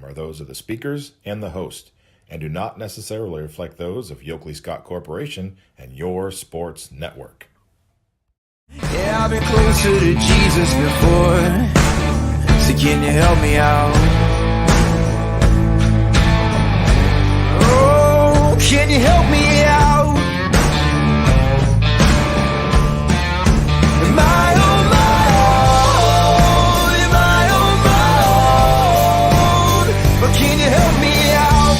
are those of the speakers and the host, and do not necessarily reflect those of Yoakley Scott Corporation and your sports network. Yeah, I've been closer to Jesus before, so can you help me out? Oh, can you help me out? Am I on my own? Am I on my own? But can you help me out?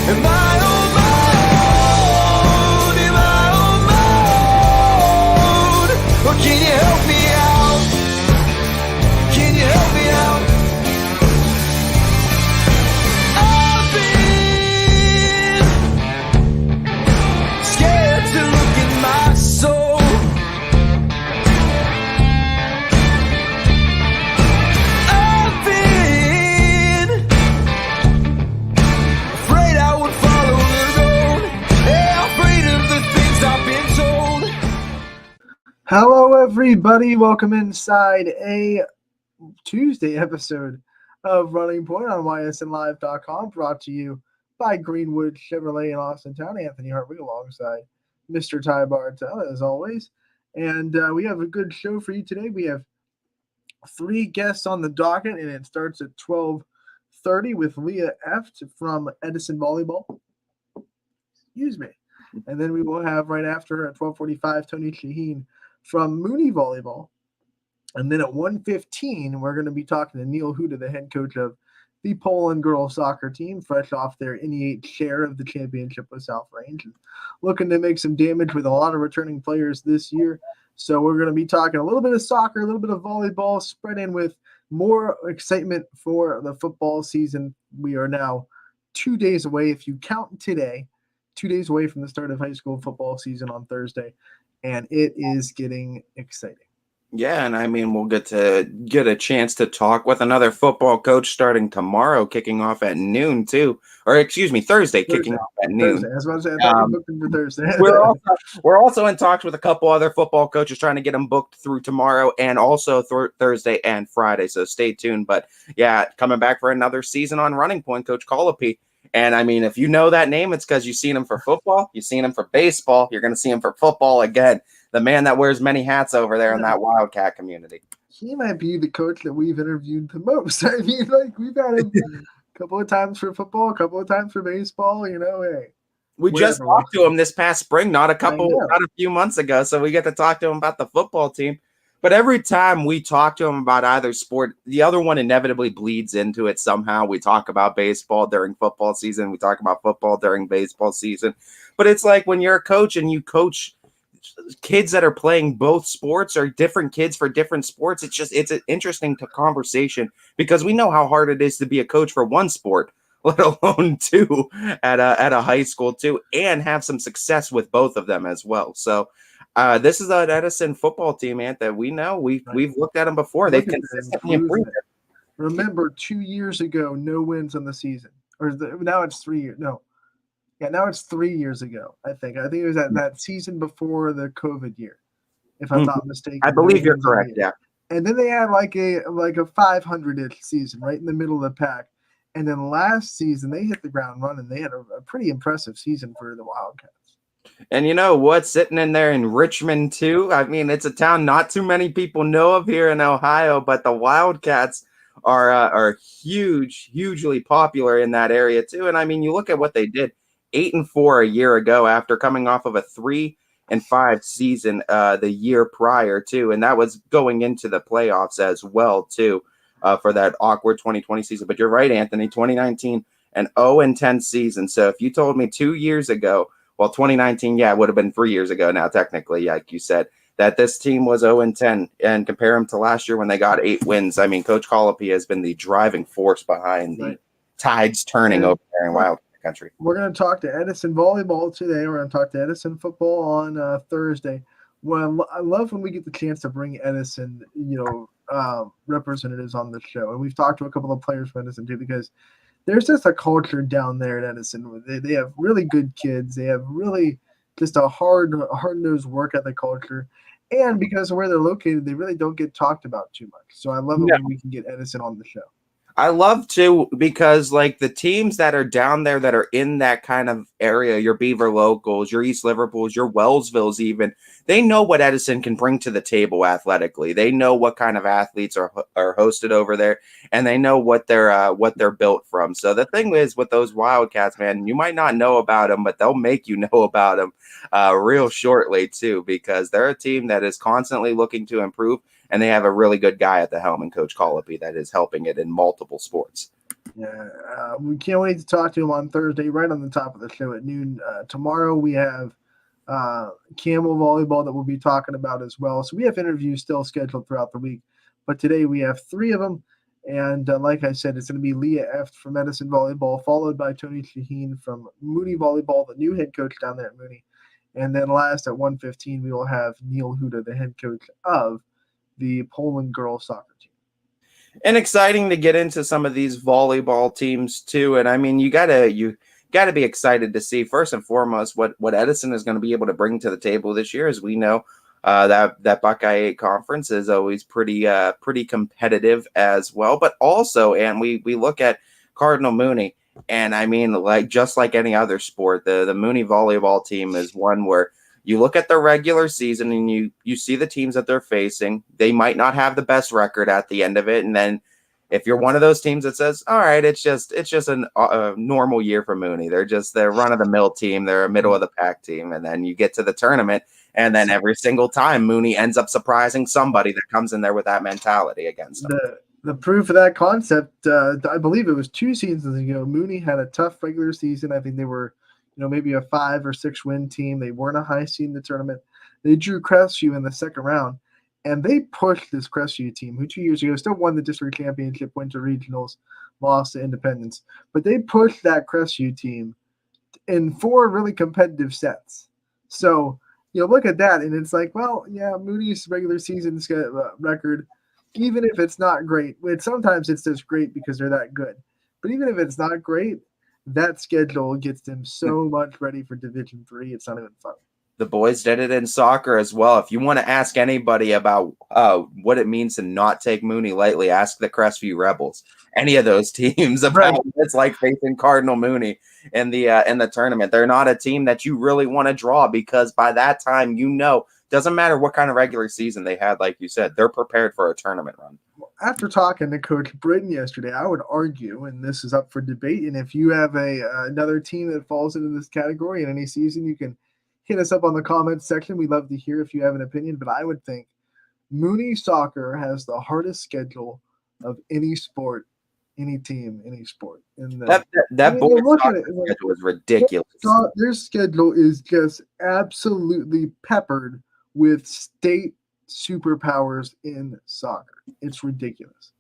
Am I on my own? Am I on my own? Or can you help me out? Can you help me out? I've been scared to look in my soul. I've been afraid I would follow the road. Yeah, afraid of the things I've been told. Hello, everybody. Welcome inside a Tuesday episode of Running Point on ysnlive.com, brought to you by Greenwood Chevrolet in Austintown. Anthony Hartwig alongside Mr. Ty Bartel, as always. And we have a good show for you today. We have 3 guests on the docket, and it starts at 12:30 with Leah Eft from Edison Volleyball. Excuse me. And then we will have right after at 12:45 Tony Shaheen from Mooney Volleyball. And then at 1:15, we're going to be talking to Neil Huda, the head coach of the Poland girls soccer team, fresh off their NE8 share of the championship with South Range, and looking to make some damage with a lot of returning players this year. So we're going to be talking a little bit of soccer, a little bit of volleyball, spread in with more excitement for the football season. We are now 2 days away, if you count today, 2 days away from the start of high school football season on Thursday, and it is getting exciting. Yeah, and I mean, we'll get a chance to talk with another football coach starting tomorrow, kicking off at noon too. Or excuse me, Thursday. Kicking off at noon. Thursday. I was about to say, I thought you booked him for Thursday. We're also in talks with a couple other football coaches trying to get them booked through tomorrow and also Thursday and Friday. So stay tuned. But yeah, coming back for another season on Running Point, Coach Colopy. And I mean, if you know that name, it's because you've seen him for football, you've seen him for baseball, you're going to see him for football again. The man that wears many hats over there in that Wildcat community. He might be the coach that we've interviewed the most. I mean, like, we've had him a couple of times for football, a couple of times for baseball, hey. We just talked to him this past spring, not a few months ago, so we get to talk to him about the football team. But every time we talk to him about either sport, the other one inevitably bleeds into it somehow. We talk about baseball during football season. We talk about football during baseball season. But it's like when you're a coach and you coach kids that are playing both sports or different kids for different sports, it's an interesting conversation because we know how hard it is to be a coach for one sport, let alone two at a high school too, and have some success with both of them as well. So this is an Edison football team, Ant, that we know. We've looked at them before. They've consistently improved. Remember, 2 years ago, no wins on the season. Now it's 3 years. No. Yeah, now it's 3 years ago, I think. I think it was that season before the COVID year, if I'm not mistaken. I believe you're correct, yeah. And then they had like a 500-ish season right in the middle of the pack. And then last season, they hit the ground running. They had a pretty impressive season for the Wildcats. And you know what's sitting in there in Richmond, too? I mean, it's a town not too many people know of here in Ohio, but the Wildcats are hugely popular in that area, too. And I mean, you look at what they did. 8-4 a year ago after coming off of a 3-5 season the year prior too, and that was going into the playoffs as well too for that awkward 2020 season. But you're right, Anthony, 2019 an 0-10 season. So if you told me 2 years ago, well, 2019, yeah, it would have been 3 years ago now, technically, like you said, that this team was 0-10, and compare them to last year when they got 8 wins. I mean, Coach Colopy has been the driving force behind the tides turning over there in Wildcat country. We're going to talk to Edison Volleyball today. We're going to talk to Edison Football on Thursday. Well, I love when we get the chance to bring Edison, representatives on the show. And we've talked to a couple of players from Edison too, because there's just a culture down there at Edison. They have really good kids. They have really just a hard-nosed work ethic culture. And because of where they're located, they really don't get talked about too much. So I love it when we can get Edison on the show. I love to, because like the teams that are down there that are in that kind of area, your Beaver Locals, your East Liverpools, your Wellsvilles, even, they know what Edison can bring to the table athletically. They know what kind of athletes are hosted over there, and they know what they're built from. So the thing is with those Wildcats, man, you might not know about them, but they'll make you know about them real shortly too, because they're a team that is constantly looking to improve. And they have a really good guy at the helm in Coach Colopy that is helping it in multiple sports. Yeah, we can't wait to talk to him on Thursday, right on the top of the show at noon. Tomorrow we have Camel Volleyball that we'll be talking about as well. So we have interviews still scheduled throughout the week. But today we have 3 of them. And like I said, it's going to be Leah Eft from Edison Volleyball, followed by Tony Shaheen from Mooney Volleyball, the new head coach down there at Mooney. And then last at 1:15, we will have Neil Huda, the head coach of the Poland girls soccer team. And exciting to get into some of these volleyball teams too. And I mean, you gotta be excited to see first and foremost what Edison is going to be able to bring to the table this year. As we know, that Buckeye 8 conference is always pretty competitive as well. But also, and we look at Cardinal Mooney, and I mean, like just like any other sport, the Mooney volleyball team is one where you look at the regular season and you see the teams that they're facing. They might not have the best record at the end of it. And then if you're one of those teams that says, all right, it's just a normal year for Mooney. They're run-of-the-mill team. They're a middle-of-the-pack team. And then you get to the tournament, and then every single time Mooney ends up surprising somebody that comes in there with that mentality against them. The proof of that concept, I believe it was 2 seasons ago, Mooney had a tough regular season. I think they were maybe a 5 or 6 win team. They weren't a high seed in the tournament. They drew Crestview in the second round, and they pushed this Crestview team, who 2 years ago still won the district championship, went to regionals, lost to Independence. But they pushed that Crestview team in 4 really competitive sets. So, look at that, and it's like, well, yeah, Mooney's regular season record, even if it's not great, sometimes it's just great because they're that good. But even if it's not great, that schedule gets them so much ready for Division III. It's not even funny. The boys did it in soccer as well. If you want to ask anybody about what it means to not take Mooney lightly, ask the Crestview Rebels. Any of those teams about what it's like facing Cardinal Mooney in the tournament. They're not a team that you really want to draw, because by that time, doesn't matter what kind of regular season they had, like you said, they're prepared for a tournament run. After talking to Coach Britton yesterday, I would argue, and this is up for debate, and if you have another team that falls into this category in any season, you can hit us up on the comments section. We'd love to hear if you have an opinion, but I would think Mooney Soccer has the hardest schedule of any sport, any team, any sport. That boys soccer schedule is ridiculous. Their schedule is just absolutely peppered with state superpowers in soccer. It's ridiculous.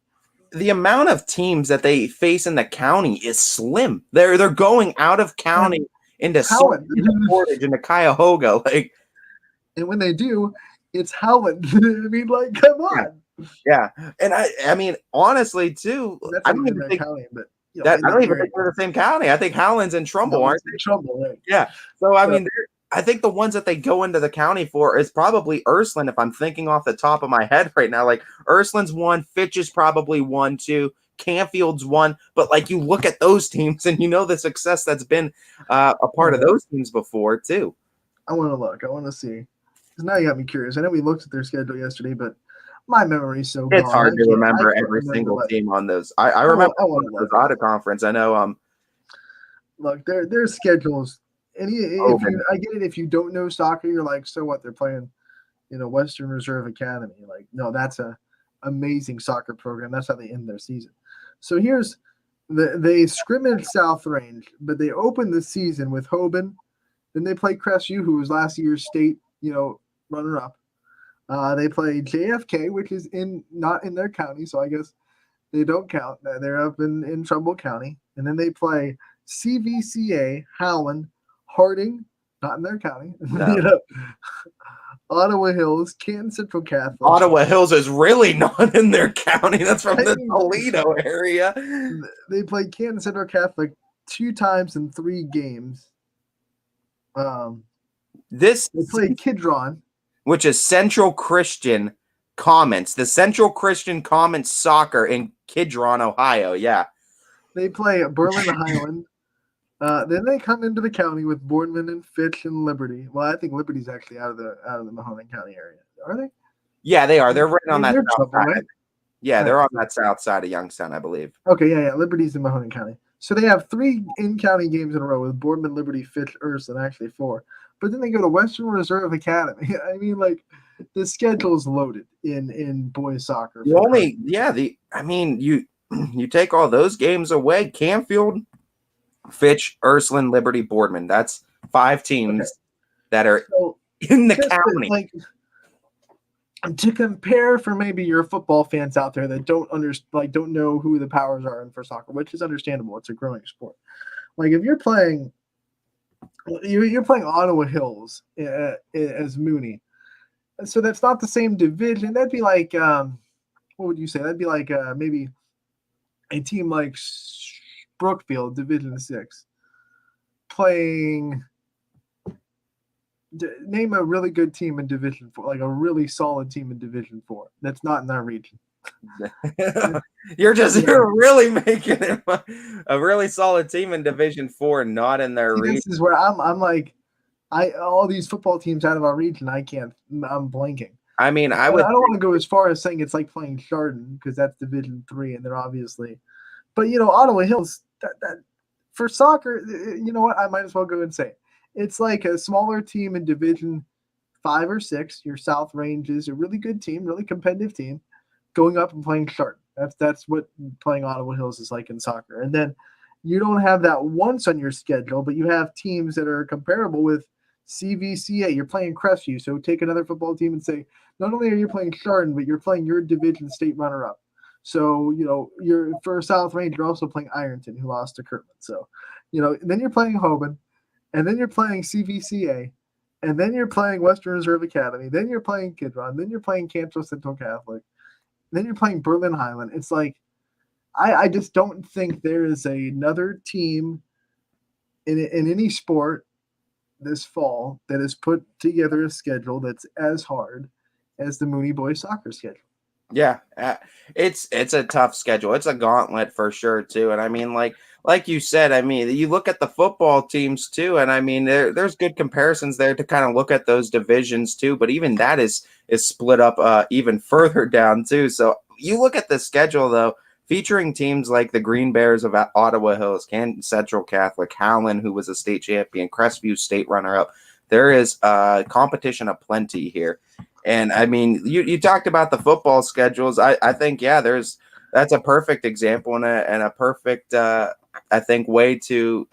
The amount of teams that they face in the county is slim. They're going out of county into Portage, into Cuyahoga, and when they do, it's Howland. I mean, come on. Yeah, and I mean, honestly, too, I don't even think county, but I don't even think they're the same county. I think Howland's in Trumbull, aren't they? Trumbull, right? Yeah. So I mean, I think the ones that they go into the county for is probably Ursuline, if I'm thinking off the top of my head right now. Like Ursuline's 1, Fitch is probably 1, 2. Canfield's 1, but you look at those teams and the success that's been a part of those teams before too. I want to look. I want to see. Because now you got me curious. I know we looked at their schedule yesterday, but my memory's so it's hard to remember every single team on those. I remember those out of conference. I know. Look, their schedules. And I get it. If you don't know soccer, you're like, so what? They're playing, Western Reserve Academy. No, that's a amazing soccer program. That's how they end their season. So here's they scrimmage South Range, but they open the season with Hoban. Then they play Crestview, who was last year's state, runner-up. They play JFK, which is not in their county, so I guess they don't count. They're up in Trumbull County. And then they play CVCA, Howland, Harding, not in their county. No. Ottawa Hills, Canton Central Catholic. Ottawa Hills is really not in their county. That's from the Toledo area. They played Canton Central Catholic 2 times in 3 games. They played Kidron. which is Central Christian Commons, the Central Christian Commons Soccer in Kidron, Ohio. Yeah. They play at Berlin Highland. Then they come into the county with Boardman and Fitch and Liberty. Well, I think Liberty's actually out of the Mahoning County area. Are they? Yeah, they are. They're right on that They're south trouble, side. right? Yeah, they're on that south side of Youngstown, I believe. Okay, yeah. Liberty's in Mahoning County. So they have 3 in-county games in a row with Boardman, Liberty, Fitch, Ursuline, actually 4. But then they go to Western Reserve Academy. I mean, like, the schedule's loaded in boys soccer. You take all those games away, Canfield, Fitch, Ursuline, Liberty, Boardman. That's 5 teams that are in the county. Like, to compare for maybe your football fans out there that don't know who the powers are in for soccer, which is understandable. It's a growing sport. Like if you're playing Ottawa Hills as Mooney, so that's not the same division. That'd be like what would you say? That'd be like maybe a team like Brookfield, Division 6, playing. Name a really good team in Division 4, like a really solid team in Division 4 that's not in our region. You're really making it a really solid team in Division 4, not in their region. This is where I'm like, all these football teams out of our region, I'm blanking. I mean, I don't want to go as far as saying it's like playing Chardon because that's Division 3 and they're obviously, but Ottawa Hills that for soccer, you know what? I might as well go and say it. It's like a smaller team in Division 5 or 6. Your South Range is a really good team, really competitive team, going up and playing Chardon. That's what playing Ottawa Hills is like in soccer. And then you don't have that once on your schedule, but you have teams that are comparable with CVCA. You're playing Crestview, so take another football team and say, not only are you playing Chardon, but you're playing your division state runner-up. So, you're for South Range, you're also playing Ironton, who lost to Kirtland. So, then you're playing Hoban. And then you're playing CVCA, and then you're playing Western Reserve Academy, then you're playing Kidron, then you're playing Canto Central Catholic, then you're playing Berlin Highland. It's like, I just don't think there is another team in any sport this fall that has put together a schedule that's as hard as the Mooney Boys soccer schedule. Yeah, it's a tough schedule. It's a gauntlet for sure too. And I mean, like you said, I mean, you look at the football teams too, and I mean, there's good comparisons there to kind of look at those divisions too. But even that is split up even further down too. So you look at the schedule though, featuring teams like the Green Bears of Ottawa Hills, Canton Central Catholic, Howland, who was a state champion, Crestview state runner-up. There is competition aplenty here. And I mean, you talked about the football schedules. I think, that's a perfect example and a perfect, I think, way to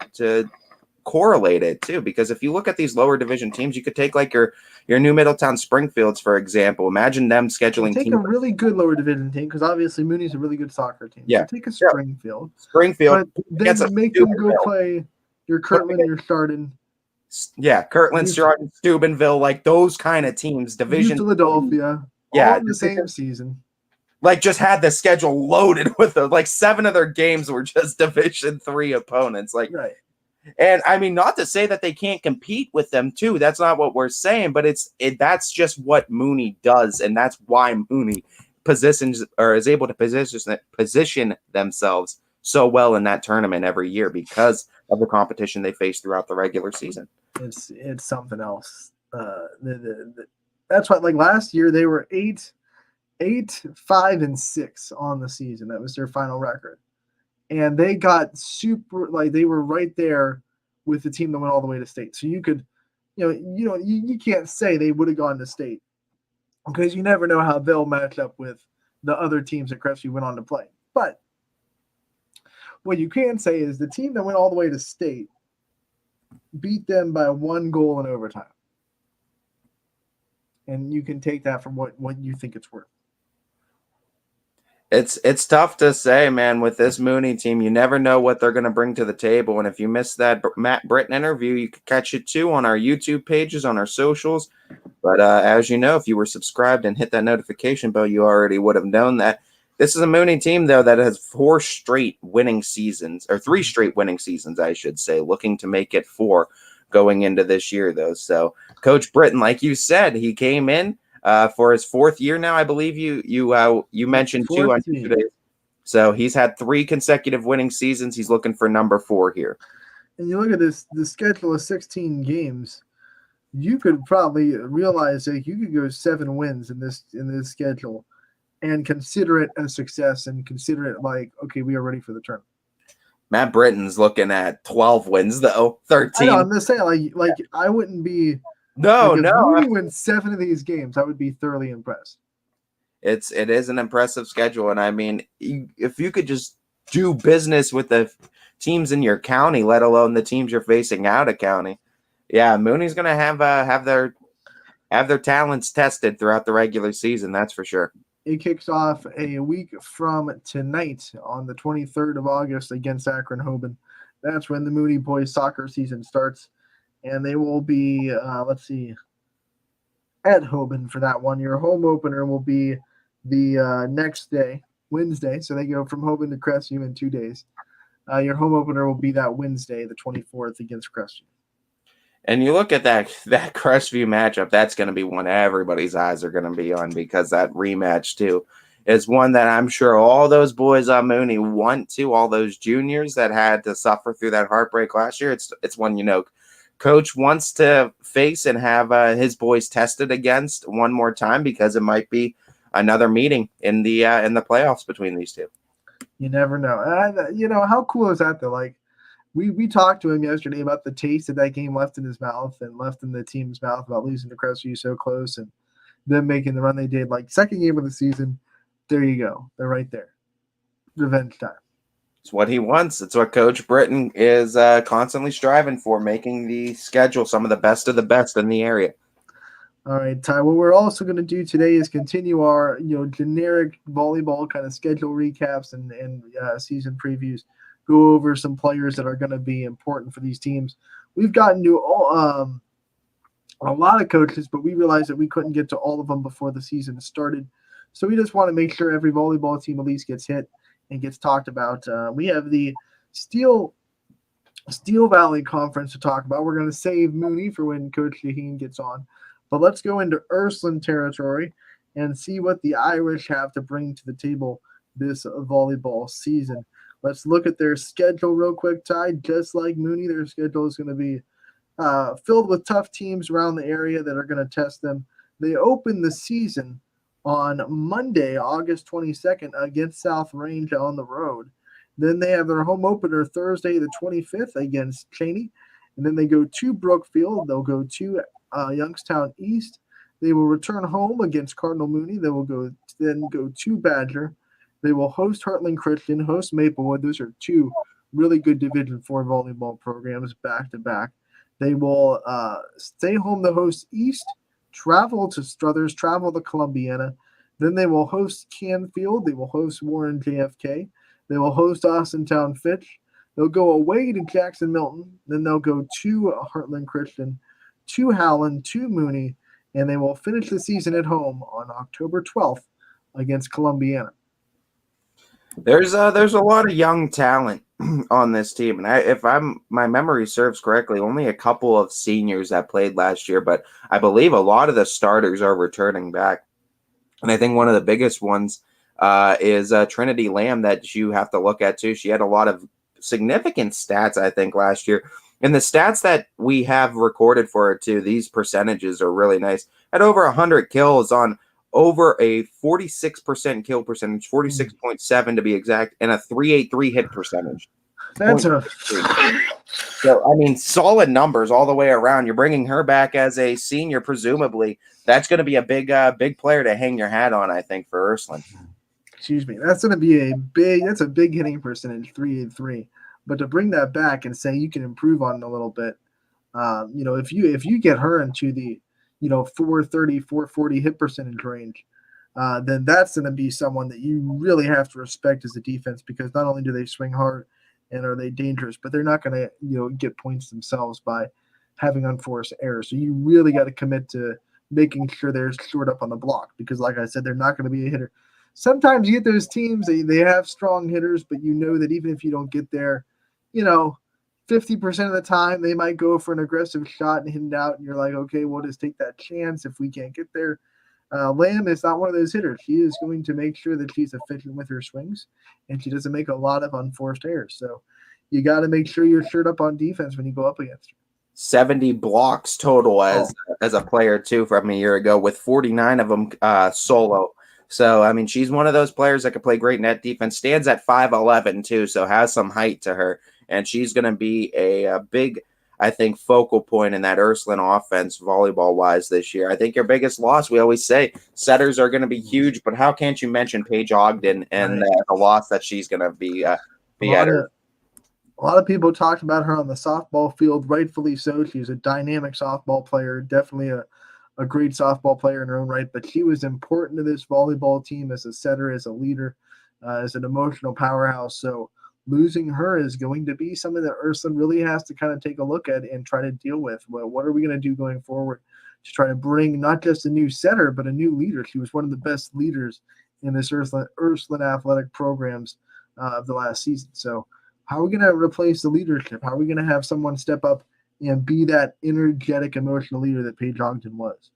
correlate it too. Because if you look at these lower division teams, you could take like your New Middletown Springfields, for example. Imagine them scheduling. Take a really good lower division team because obviously Mooney's a really good soccer team. Yeah. So take a Springfield. But then make them go play your Kirtland, your Chardon. Yeah, Kirtland, Chardon, Steubenville, like those kind of teams. Division Philadelphia. Yeah, all in the same season. Like just had the schedule loaded with them. Like 7 of their games were just Division 3 opponents. Like, right. And I mean, not to say that they can't compete with them too. That's not what we're saying, but that's just what Mooney does, and that's why Mooney is able to position themselves so well in that tournament every year because of the competition they face throughout the regular season. It's something else. That's why, like last year, they were 8-5-6 on the season. That was their final record. And they got they were right there with the team that went all the way to state. So you could, you can't say they would have gone to state because you never know how they'll match up with the other teams that Crestview went on to play. But what you can say is the team that went all the way to state beat them by 1 goal in overtime. And you can take that from what you think it's worth. It's tough to say, man, with this Mooney team. You never know what they're going to bring to the table. And if you missed that Matt Britton interview, you could catch it too on our YouTube pages, on our socials. But as you know, if you were subscribed and hit that notification bell, you already would have known that. This is a Mooney team, though, that has 3 straight winning seasons, I should say, looking to make it 4 going into this year, though. So Coach Britton, like you said, he came in for his 4th year now. I believe you mentioned 2 on today. So he's had 3 consecutive winning seasons. He's looking for number 4 here. And you look at this, the schedule of 16 games. You could probably realize that you could go 7 wins in this schedule, and consider it a success, and consider it like, okay, we are ready for the tournament. Matt Britton's looking at 12 wins though, 13. I know, I'm just saying, like I wouldn't be. No. If we win 7 of these games, I would be thoroughly impressed. It is an impressive schedule, and I mean, if you could just do business with the teams in your county, let alone the teams you're facing out of county, yeah, Mooney's going to have their talents tested throughout the regular season. That's for sure. It kicks off a week from tonight on the 23rd of August against Akron-Hoban. That's when the Mooney boys soccer season starts, and they will be at Hoban for that one. Your home opener will be the next day, Wednesday. So they go from Hoban to Crestview in 2 days. Your home opener will be that Wednesday, the 24th, against Crestview. And you look at that Crestview matchup, that's going to be one everybody's eyes are going to be on, because that rematch, too, is one that I'm sure all those boys on Mooney want to, all those juniors that had to suffer through that heartbreak last year. It's one, Coach wants to face and have his boys tested against one more time, because it might be another meeting in the playoffs between these two. You never know. How cool is that, though? Like, we talked to him yesterday about the taste that game left in his mouth and left in the team's mouth about losing to Crestview so close and them making the run they did. Like, second game of the season, there you go. They're right there. Revenge time. It's what he wants. It's what Coach Britton is constantly striving for, making the schedule some of the best in the area. All right, Ty. What we're also going to do today is continue our generic volleyball kind of schedule recaps and season previews. Go over some players that are going to be important for these teams. We've gotten to a lot of coaches, but we realized that we couldn't get to all of them before the season started. So we just want to make sure every volleyball team at least gets hit and gets talked about. We have the Steel Valley Conference to talk about. We're going to save Mooney for when Coach Shaheen gets on. But let's go into Ursuline territory and see what the Irish have to bring to the table this volleyball season. Let's look at their schedule real quick, Ty. Just like Mooney, their schedule is going to be filled with tough teams around the area that are going to test them. They open the season on Monday, August 22nd, against South Range on the road. Then they have their home opener Thursday, the 25th, against Cheney. And then they go to Brookfield. They'll go to Youngstown East. They will return home against Cardinal Mooney. They will go to Badger. They will host Heartland Christian, host Maplewood. Those are 2 really good Division IV volleyball programs back to back. They will stay home to host East, travel to Struthers, travel to Columbiana. Then they will host Canfield. They will host Warren JFK. They will host Austintown Fitch. They'll go away to Jackson Milton. Then they'll go to Heartland Christian, to Howland, to Mooney, and they will finish the season at home on October 12th against Columbiana. There's a lot of young talent on this team, and if my memory serves correctly, only a couple of seniors that played last year, but I believe a lot of the starters are returning back. And I think one of the biggest ones is Trinity Lamb that you have to look at too. She had a lot of significant stats, I think, last year. And the stats that we have recorded for her too, these percentages are really nice. At over 100 kills on over a 46% kill percentage, 46.7 to be exact, and a 383 hit percentage. So, I mean, solid numbers all the way around. You're bringing her back as a senior, presumably. That's going to be a big player to hang your hat on, I think, for Ursuline. Excuse me. That's going to be that's a big hitting percentage, 383. But to bring that back and say you can improve on it a little bit, if you get her into the 430, 440 hit percentage range, then that's going to be someone that you really have to respect as a defense, because not only do they swing hard and are they dangerous, but they're not going to get points themselves by having unforced errors. So you really got to commit to making sure they're stored up on the block, because like I said, they're not going to be a hitter. Sometimes you get those teams, they have strong hitters, but you know that even if you don't get there, 50% of the time, they might go for an aggressive shot and hit it out, and you're like, okay, we'll just take that chance if we can't get there. Lamb is not one of those hitters. She is going to make sure that she's efficient with her swings, and she doesn't make a lot of unforced errors. So you got to make sure you're shirt up on defense when you go up against her. 70 blocks total as a player too from a year ago, with 49 of them solo. So I mean, she's one of those players that can play great net defense. Stands at 5'11" too, so has some height to her, and she's going to be a big, I think, focal point in that Ysn offense volleyball wise this year. I think your biggest loss, we always say setters are going to be huge, but how can't you mention Paige Ogden and the loss that she's going to be at her? A lot of people talked about her on the softball field, rightfully so. She's a dynamic softball player, definitely a great softball player in her own right, but she was important to this volleyball team as a setter, as a leader, as an emotional powerhouse. So losing her is going to be something that Ysn really has to kind of take a look at and try to deal with. Well, what are we going to do going forward to try to bring not just a new setter, but a new leader? She was one of the best leaders in this Ysn athletic programs of the last season. So how are we going to replace the leadership? How are we going to have someone step up and be that energetic, emotional leader that Paige Ogden was?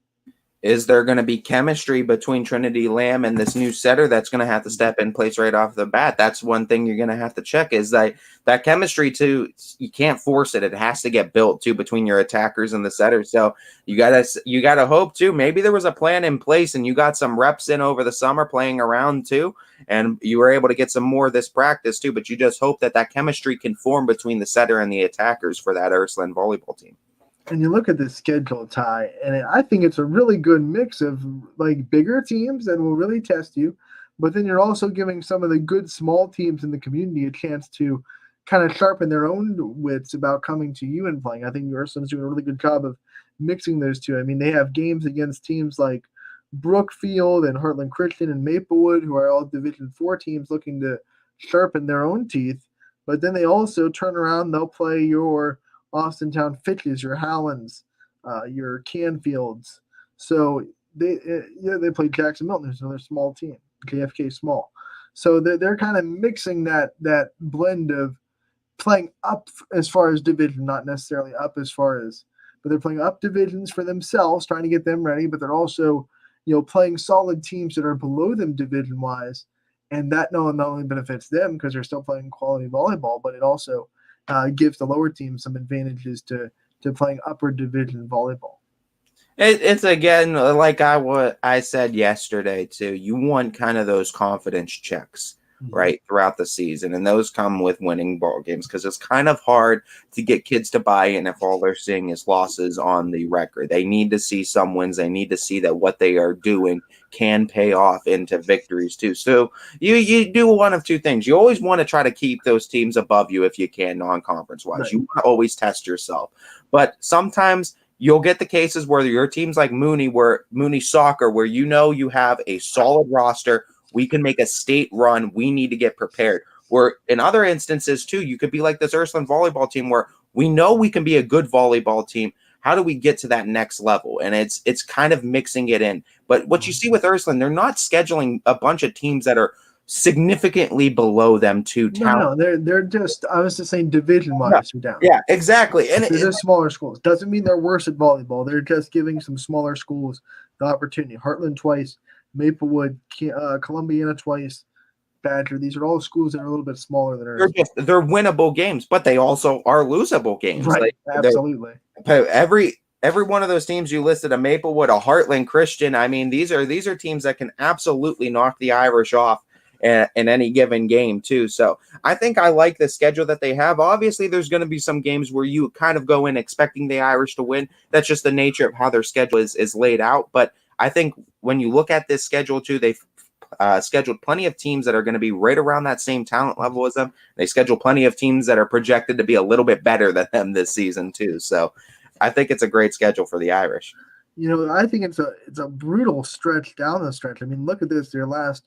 Is there going to be chemistry between Trinity Lamb and this new setter that's going to have to step in place right off the bat? That's one thing you're going to have to check, is that chemistry too. You can't force it. It has to get built too between your attackers and the setters. So you gotta hope too. Maybe there was a plan in place and you got some reps in over the summer playing around too, and you were able to get some more of this practice too. But you just hope that chemistry can form between the setter and the attackers for that Ysn volleyball team. And you look at this schedule, Ty, and I think it's a really good mix of like bigger teams that will really test you, but then you're also giving some of the good small teams in the community a chance to kind of sharpen their own wits about coming to you and playing. I think Ysn's doing a really good job of mixing those two. I mean, they have games against teams like Brookfield and Heartland Christian and Maplewood, who are all Division IV teams looking to sharpen their own teeth, but then they also turn around, they'll play your Austintown Fitches, your Howlands, your Canfields. So they play Jackson Milton, who's another small team, JFK small. So they're kind of mixing that blend of playing up as far as division, not necessarily up as far as, but they're playing up divisions for themselves, trying to get them ready, but they're also, playing solid teams that are below them division wise. And that not only benefits them because they're still playing quality volleyball, but it also gives the lower team some advantages to playing upper division volleyball. It's again, like I said yesterday too, you want kind of those confidence checks, right, throughout the season, and those come with winning ball games, because it's kind of hard to get kids to buy in if all they're seeing is losses on the record. They need to see some wins. They need to see that what they are doing can pay off into victories too. So you do one of two things. You always want to try to keep those teams above you if you can, non-conference wise. Right. You want to always test yourself, but sometimes you'll get the cases where your teams like Mooney Soccer, where you have a solid roster. We can make a state run. We need to get prepared. Where in other instances too, you could be like this Ysn volleyball team where we know we can be a good volleyball team. How do we get to that next level? And it's kind of mixing it in. But what you see with Ysn, they're not scheduling a bunch of teams that are significantly below them to talent. No, they're just, I was just saying division-wise are down. Yeah, exactly. And they're just smaller schools. Doesn't mean they're worse at volleyball. They're just giving some smaller schools the opportunity. Heartland twice, Maplewood, Columbiana twice, Badger. These are all schools that are a little bit smaller than ours. They're winnable games, but they also are losable games. Right, absolutely. Every one of those teams you listed, a Maplewood, a Heartland Christian, I mean, these are teams that can absolutely knock the Irish off in any given game too. So I think I like the schedule that they have. Obviously, there's going to be some games where you kind of go in expecting the Irish to win. That's just the nature of how their schedule is laid out. But I think when you look at this schedule too, they've scheduled plenty of teams that are going to be right around that same talent level as them. They schedule plenty of teams that are projected to be a little bit better than them this season too. So I think it's a great schedule for the Irish. I think it's a brutal stretch down the stretch. I mean, look at this. Their last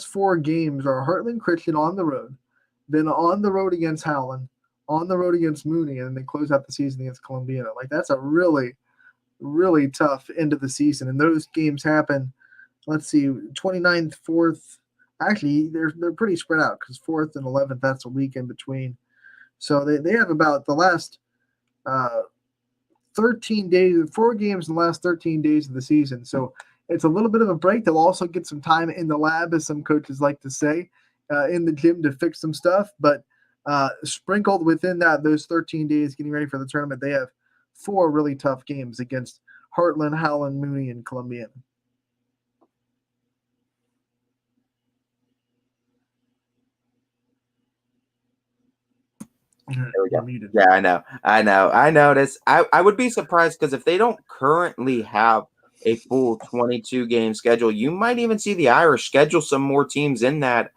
four games are Heartland Christian on the road, then on the road against Howland, on the road against Mooney, and then they close out the season against Columbiana. Like, that's a really, really tough end of the season. And those games happen, let's see, 29th, 4th. Actually, they're pretty spread out because 4th and 11th, that's a week in between. So they have about the last 13 days, 4 games in the last 13 days of the season. So it's a little bit of a break. They'll also get some time in the lab, as some coaches like to say, in the gym to fix some stuff. But sprinkled within those 13 days getting ready for the tournament, they have 4 really tough games against Heartland, Howland, Mooney, and Columbiana. There we go. Yeah, I noticed. I would be surprised because if they don't currently have a full 22 game schedule, you might even see the Irish schedule some more teams in that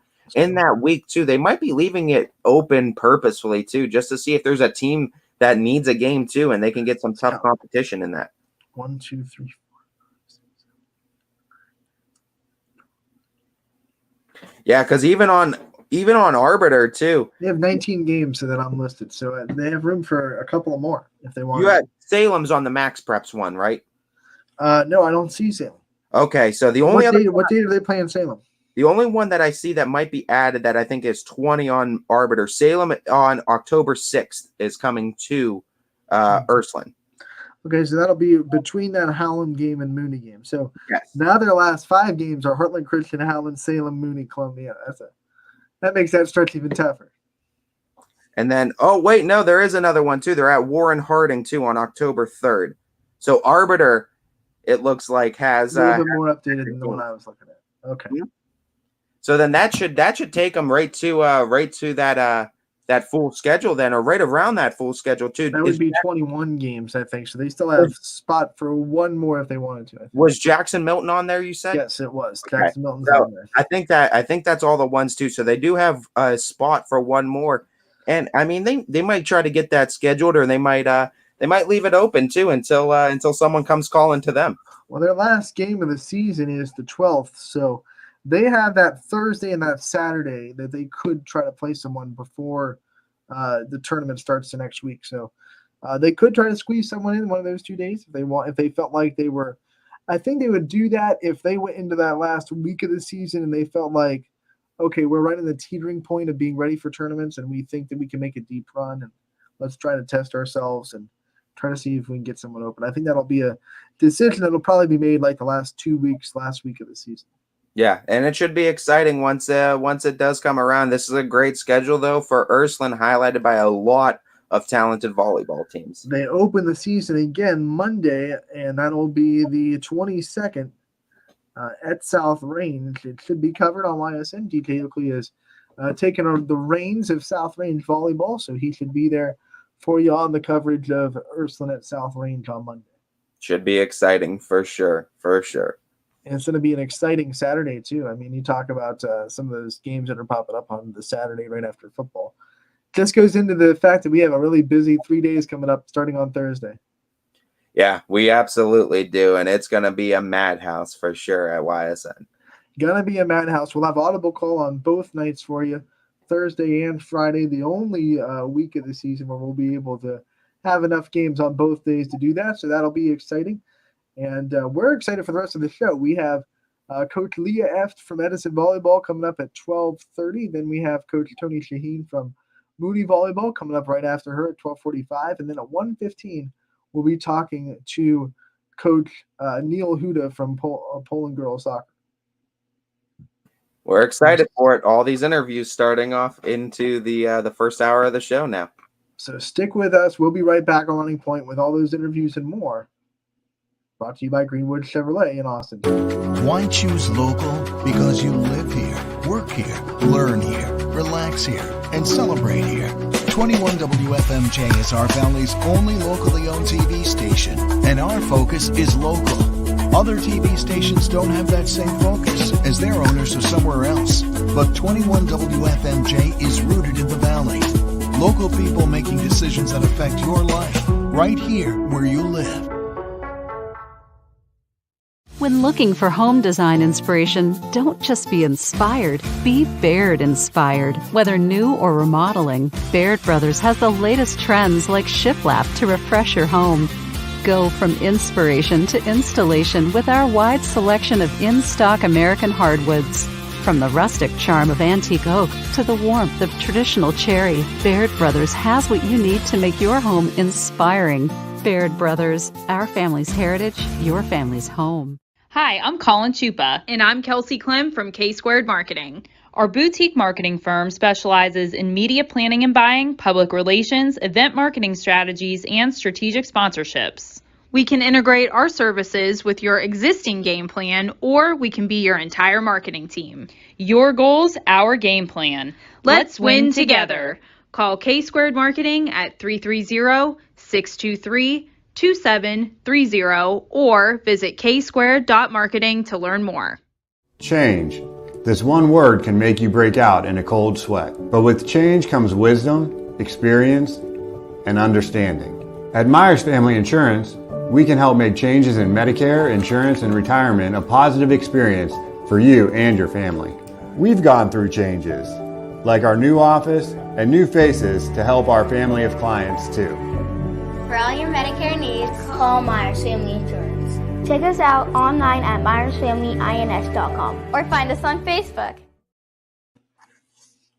week too. They might be leaving it open purposefully too, just to see if there's a team that needs a game too, and they can get some tough competition in that. 1, 2, 3, 4. Yeah, because even on Arbiter too, they have 19 games that I'm listed, so they have room for a couple of more if they want. You had Salem's on the Max Preps one, right? No, I don't see Salem. Okay, so the only what date are they playing Salem? The only one that I see that might be added that I think is 20 on Arbiter. Salem on October 6th is coming to Ursuline. Okay, so that'll be between that Howland game and Mooney game. So now their last 5 games are Heartland Christian, Howland, Salem, Mooney, Columbia. That makes that stretch even tougher. And then, there is another one too. They're at Warren Harding too on October 3rd. So Arbiter, it looks like, has a little bit more updated than the one I was looking at. Okay. Mm-hmm. So then that should take them right to that full schedule then, or right around that full schedule too. That would be 21 games, I think. So they still have spot for one more if they wanted to. Was Jackson Milton on there, you said? Yes, it was. Jackson Milton's on there. I think that's all the ones too. So they do have a spot for one more. And I mean they might try to get that scheduled, or they might leave it open too until someone comes calling to them. Well, their last game of the season is the 12th, so they have that Thursday and that Saturday that they could try to play someone before the tournament starts the next week. So they could try to squeeze someone in one of those 2 days if they felt like they were. I think they would do that if they went into that last week of the season and they felt like, okay, we're right in the teetering point of being ready for tournaments, and we think that we can make a deep run, and let's try to test ourselves and try to see if we can get someone open. I think that'll be a decision that'll probably be made like the last week of the season. Yeah, and it should be exciting once it does come around. This is a great schedule, though, for Ursuline, highlighted by a lot of talented volleyball teams. They open the season again Monday, and that will be the 22nd at South Range. It should be covered on YSN. DJ Oakley is taking on the reins of South Range Volleyball, so he should be there for you on the coverage of Ursuline at South Range on Monday. Should be exciting for sure. And it's going to be an exciting Saturday, too. I mean, you talk about some of those games that are popping up on the Saturday right after football. Just goes into the fact that we have a really busy 3 days coming up starting on Thursday. Yeah, we absolutely do. And it's going to be a madhouse for sure at YSN. Going to be a madhouse. We'll have Audible Call on both nights for you, Thursday and Friday, the only week of the season where we'll be able to have enough games on both days to do that. So that'll be exciting. And we're excited for the rest of the show. We have Coach Leah Eft from Edison Volleyball coming up at 12:30. Then we have Coach Tony Shaheen from Moody Volleyball coming up right after her at 12:45. And then at 1:15, we'll be talking to Coach Neil Huda from Poland Girls Soccer. We're excited for it. All these interviews starting off into the first hour of the show now. So stick with us. We'll be right back on Running Point with all those interviews and more. Brought to you by Greenwood Chevrolet in Austin. Why choose local? Because you live here, work here, learn here, relax here, and celebrate here. 21 WFMJ is our Valley's only locally owned TV station, and our focus is local. Other TV stations don't have that same focus, as their owners are somewhere else. But 21 WFMJ is rooted in the Valley. Local people making decisions that affect your life, right here where you live. When looking for home design inspiration, don't just be inspired, be Baird inspired. Whether new or remodeling, Baird Brothers has the latest trends like shiplap to refresh your home. Go from inspiration to installation with our wide selection of in-stock American hardwoods. From the rustic charm of antique oak to the warmth of traditional cherry, Baird Brothers has what you need to make your home inspiring. Baird Brothers, our family's heritage, your family's home. Hi, I'm Colin Chupa. And I'm Kelsey Clem from K-Squared Marketing. Our boutique marketing firm specializes in media planning and buying, public relations, event marketing strategies, and strategic sponsorships. We can integrate our services with your existing game plan, or we can be your entire marketing team. Your goals, our game plan. Let's win together. Call K-Squared Marketing at 330-623-2730 or visit ksquared.marketing to learn more. Change. This one word can make you break out in a cold sweat. But with change comes wisdom, experience, and understanding. At Myers Family Insurance, we can help make changes in Medicare, insurance, and retirement a positive experience for you and your family. We've gone through changes, like our new office and new faces to help our family of clients too. For all your Medicare needs, call Myers Family Insurance. Check us out online at myersfamilyins.com or find us on Facebook.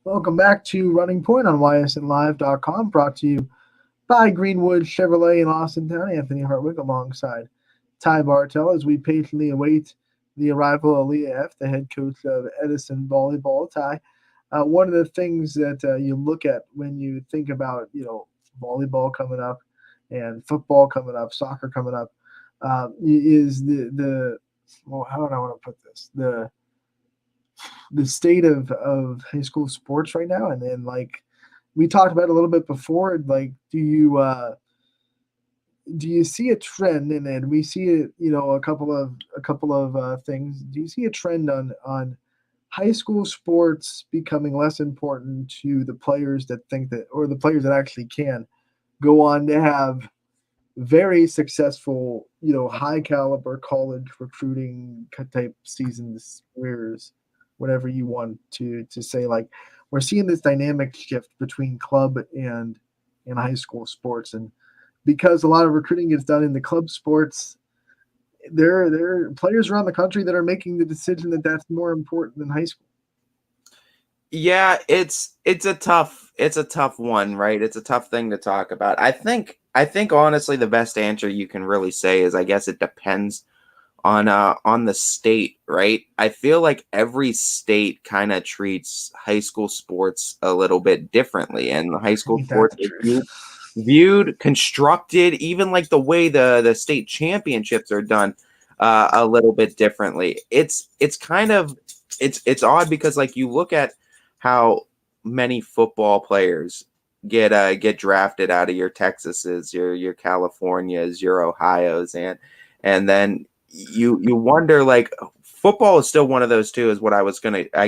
Welcome back to Running Point on ysnlive.com, brought to you by Greenwood Chevrolet in Austintown. Anthony Hartwig alongside Ty Bartell as we patiently await the arrival of Leah F., the head coach of Edison Volleyball. Ty, one of the things that you look at when you think about, volleyball coming up and football coming up, soccer coming up, is how do I want to put this? The state of high school sports right now. And then, like we talked about a little bit before, like, do you see a trend? And then we see it, a couple of things. Do you see a trend on high school sports becoming less important to the players that think that, or the players that actually can go on to have very successful, high caliber college recruiting type seasons, careers, whatever you want to say? Like, we're seeing this dynamic shift between club and high school sports. And because a lot of recruiting gets done in the club sports, there are players around the country that are making the decision that that's more important than high school. Yeah, it's a tough one, right? It's a tough thing to talk about. I think honestly the best answer you can really say is, I guess it depends on the state, right? I feel like every state kind of treats high school sports a little bit differently, and high school sports is viewed, constructed, even like the way the state championships are done a little bit differently. It's odd because, like, you look at how many football players get drafted out of your Texases, your Californias, your Ohios, and then you wonder, like, football is still one of those too, is what I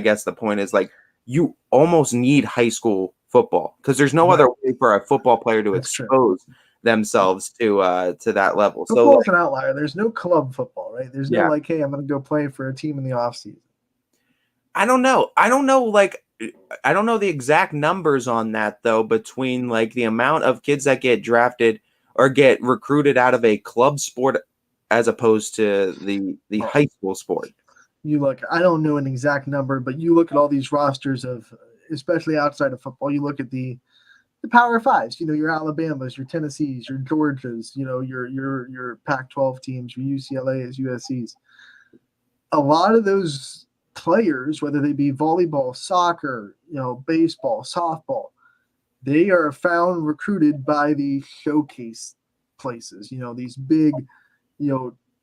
guess the point is, like, you almost need high school football because there's no other way for a football player to expose themselves to that level. Football's an outlier. There's no club football, right? There's no like, hey, I'm going to go play for a team in the off season. I don't know. Like, I don't know the exact numbers on that though, between like the amount of kids that get drafted or get recruited out of a club sport as opposed to the high school sport. You look, I don't know an exact number, but you look at all these rosters of, especially outside of football, you look at the Power Fives, your Alabamas, your Tennessees, your Georgias, your Pac-12 teams, your UCLAs, USCs. A lot of those players, whether they be volleyball, soccer, baseball, softball, they are found recruited by the showcase places, these big,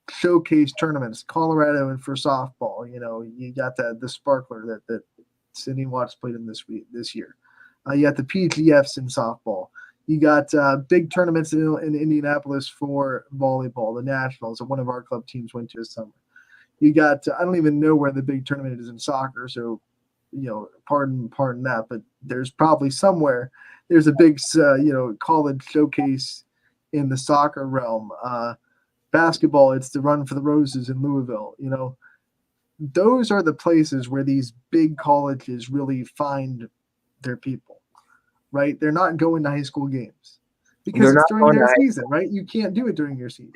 showcase tournaments. Colorado, and for softball, you got the sparkler that Sydney Watts played in this year. You got the PGFs in softball. You got big tournaments in Indianapolis for volleyball, the Nationals that one of our club teams went to this summer. You got I don't even know where the big tournament is in soccer, so pardon that, but there's probably somewhere there's a big college showcase in the soccer realm. Basketball, it's the Run for the Roses in Louisville. Those are the places where these big colleges really find their people, right? They're not going to high school games because it's during their season, right? You can't do it during your season.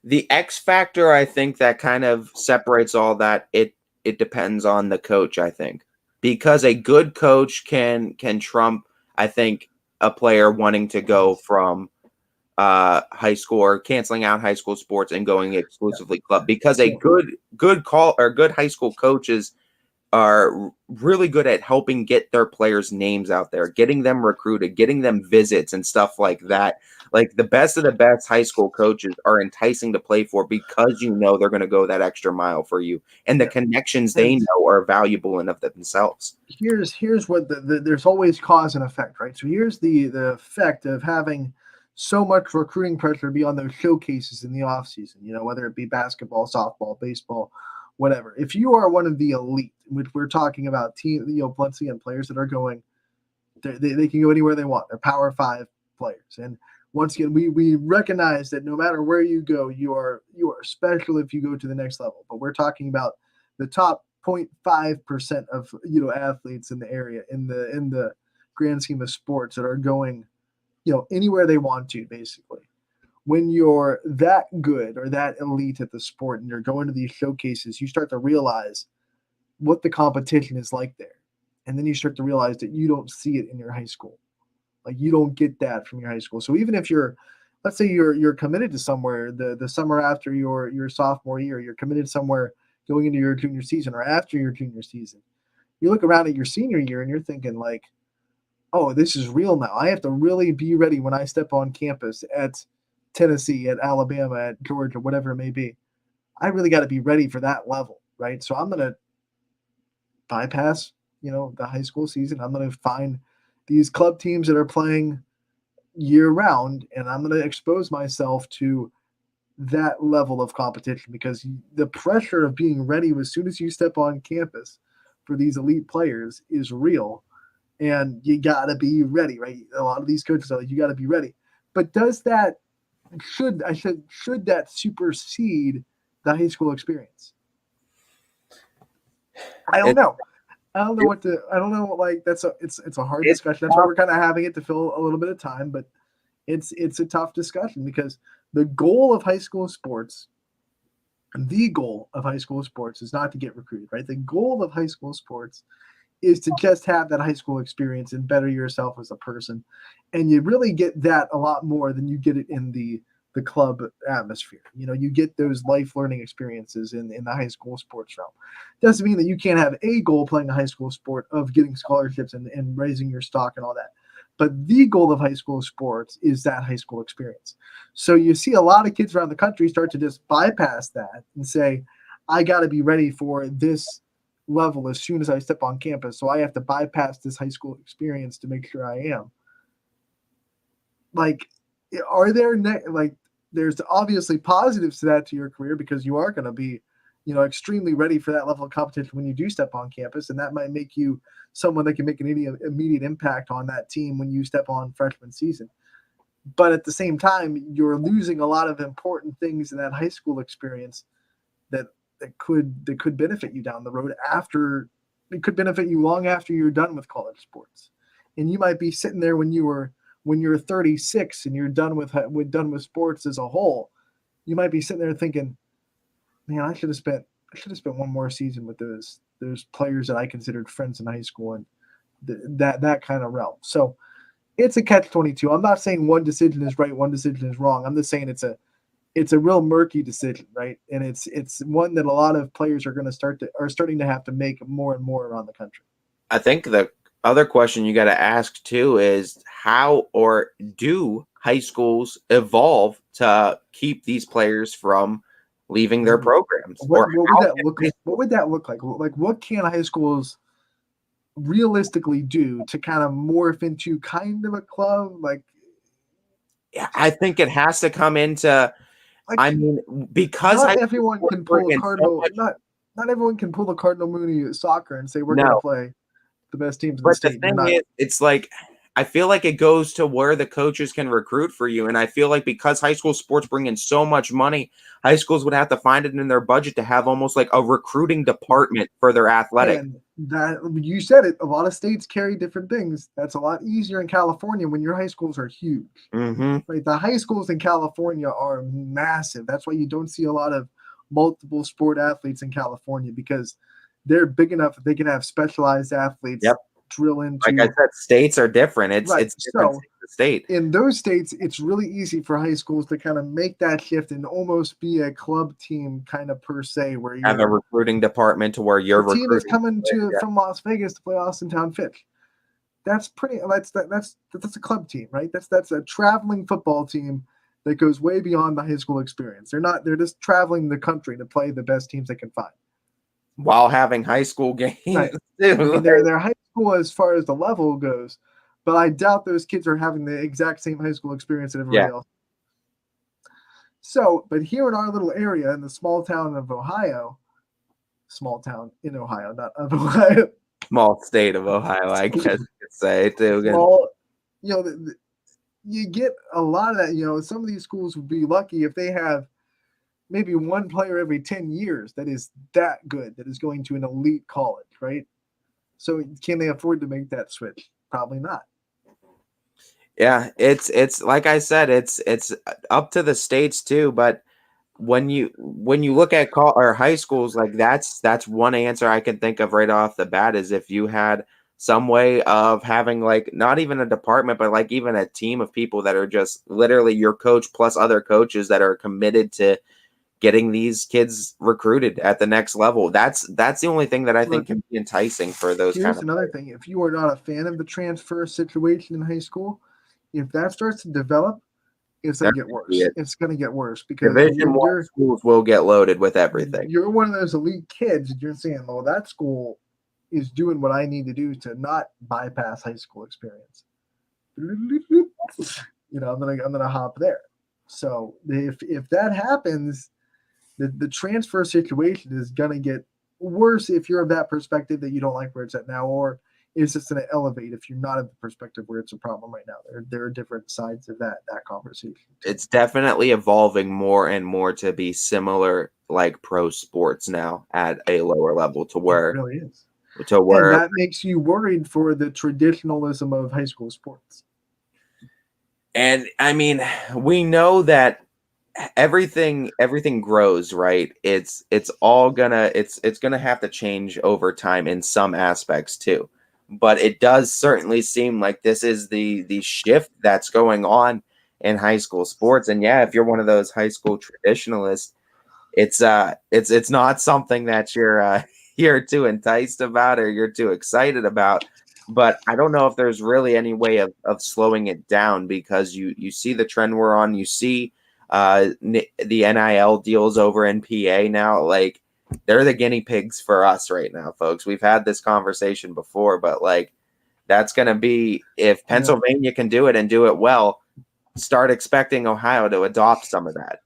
The X factor, I think, that kind of separates all that, it it depends on the coach, I think, because a good coach can trump, I think, a player wanting to go from high school or canceling out high school sports and going exclusively club, because a good high school coaches are really good at helping get their players' names out there, getting them recruited, getting them visits and stuff like that. Like the best of the best high school coaches are enticing to play for, because you know they're going to go that extra mile for you, and the connections they know are valuable enough themselves. Here's what there's always cause and effect, right? So here's the effect of having so much recruiting pressure be on those showcases in the off season, whether it be basketball, softball, baseball, whatever. If you are one of the elite, which we're talking about once again, players that are going, they can go anywhere they want. They're Power 5 players. And once again, we recognize that no matter where you go, you are special if you go to the next level. But we're talking about the top 0.5% of athletes in the area in the grand scheme of sports that are going anywhere they want to, basically. When you're that good or that elite at the sport and you're going to these showcases, you start to realize what the competition is like there. And then you start to realize that you don't see it in your high school. Like you don't get that from your high school. So even if let's say you're committed to somewhere the summer after your sophomore year, you're committed somewhere going into your junior season or after your junior season, you look around at your senior year and you're thinking like, oh, this is real now. I have to really be ready when I step on campus at Tennessee, at Alabama, at Georgia, whatever it may be. I really got to be ready for that level, right? So I'm going to bypass, the high school season. I'm going to find these club teams that are playing year round, and I'm going to expose myself to that level of competition, because the pressure of being ready as soon as you step on campus for these elite players is real, and you got to be ready, right? A lot of these coaches are like, you got to be ready. But should that supersede the high school experience? I don't know. I don't know. Like it's a hard discussion. That's why we're kind of having it to fill a little bit of time, but it's a tough discussion, because the goal of high school sports is not to get recruited, right? The goal of high school sports is to just have that high school experience and better yourself as a person. And you really get that a lot more than you get it in the club atmosphere. You get those life learning experiences in the high school sports realm. Doesn't mean that you can't have a goal playing a high school sport of getting scholarships and raising your stock and all that. But the goal of high school sports is that high school experience. So you see a lot of kids around the country start to just bypass that and say, I got to be ready for this level as soon as I step on campus. So I have to bypass this high school experience to make sure I am. Like, are there there's obviously positives to that to your career, because you are going to be, extremely ready for that level of competition when you do step on campus. And that might make you someone that can make an immediate impact on that team when you step on freshman season. But at the same time, you're losing a lot of important things in that high school experience that could benefit you down the road it could benefit you long after you're done with college sports. And you might be sitting there when you're 36 and you're done with sports as a whole. You might be sitting there thinking, man, I should have spent one more season with those players that I considered friends in high school, and that kind of realm. So it's a catch-22. I'm not saying one decision is right, one decision is wrong. I'm just saying it's a real murky decision, right? And it's one that a lot of players are starting to have to make more and more around the country. I think the other question you got to ask too is, how or do high schools evolve to keep these players from leaving their programs? What would that look like? Like, what can high schools realistically do to kind of morph into kind of a club? Like, I think it has to come into, because not everyone can pull a Cardinal. Not everyone can pull the Cardinal Mooney soccer and say we're going to play the best teams in the state. But the thing is, it's like, I feel like it goes to where the coaches can recruit for you. And I feel like because high school sports bring in so much money, high schools would have to find it in their budget to have almost like a recruiting department for their athletic. And that, you said it, a lot of states carry different things. That's a lot easier in California when your high schools are huge. Mm-hmm. Like, the high schools in California are massive. That's why you don't see a lot of multiple sport athletes in California, because they're big enough that they can have specialized athletes Yep. drill into. Like I said, states are different. It's Right. it's different So, state to state. in those states, it's really easy for high schools to kind of make that shift and almost be a club team kind of per se, where you Have a recruiting department to where you're the team is recruiting. coming from Las Vegas to play Austin Town Fitch. That's a club team, right? That's a traveling football team that goes way beyond the high school experience. They're just traveling the country to play the best teams they can find. While having high school games Right. too. I mean, they're high school as far as the level goes, but I doubt those kids are having the exact same high school experience that everybody else. So, but here in our little area, in the small town of Ohio, small town in Ohio, not of Ohio, Small state of Ohio, I guess you could say too. small, you get a lot of that. Some of these schools would be lucky if they have maybe one player every 10 years that is that good, that is going to an elite college, right? So can they afford to make that switch? Probably not. Yeah, it's like I said, it's up to the states too. But when you look at or high schools, like that's one answer I can think of right off the bat is if you had some way of having like not even a department, but like even a team of people that are just literally your coach plus other coaches that are committed to getting these kids recruited at the next level. That's the only thing that I think can be enticing for those kind of Here's another thing. If you are not a fan of the transfer situation in high school, if that starts to develop, it's going to get worse. It's going to get worse because Division I schools will get loaded with everything. You're one of those elite kids and you're saying, well, that school is doing what I need to do to not bypass high school experience. I'm gonna hop there. So if that happens, the transfer situation is going to get worse if you're of that perspective that you don't like where it's at now, or is just going to elevate if you're not of the perspective where it's a problem right now. There are different sides of that conversation. It's definitely evolving more and more to be similar like pro sports now at a lower level to where it really is. To where and that makes you worried for the traditionalism of high school sports. And I mean, we know that everything grows, right? It's gonna have to change over time in some aspects too. But it does certainly seem like this is the shift that's going on in high school sports. And yeah, if you're one of those high school traditionalists, it's not something that you're too enticed about or you're too excited about. But I don't know if there's really any way of slowing it down because you see the trend we're on. You see the NIL deals over in PA now. Like, they're the guinea pigs for us right now, folks. We've had this conversation before, but like that's going to be, if Pennsylvania can do it and do it well, start expecting Ohio to adopt some of that.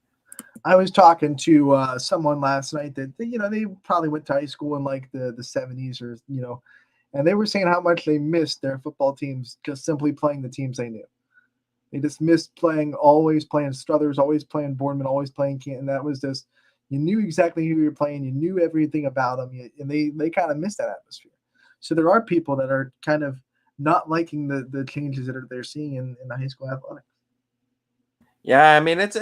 I was talking to someone last night that, they probably went to high school in like the 70s or, and they were saying how much they missed their football teams just simply playing the teams they knew. They just missed always playing Struthers, always playing Boardman, always playing Canton. That was just, you knew exactly who you were playing. You knew everything about them, and they kind of missed that atmosphere. So there are people that are kind of not liking the changes that they're seeing in the high school athletics. Yeah, I mean it's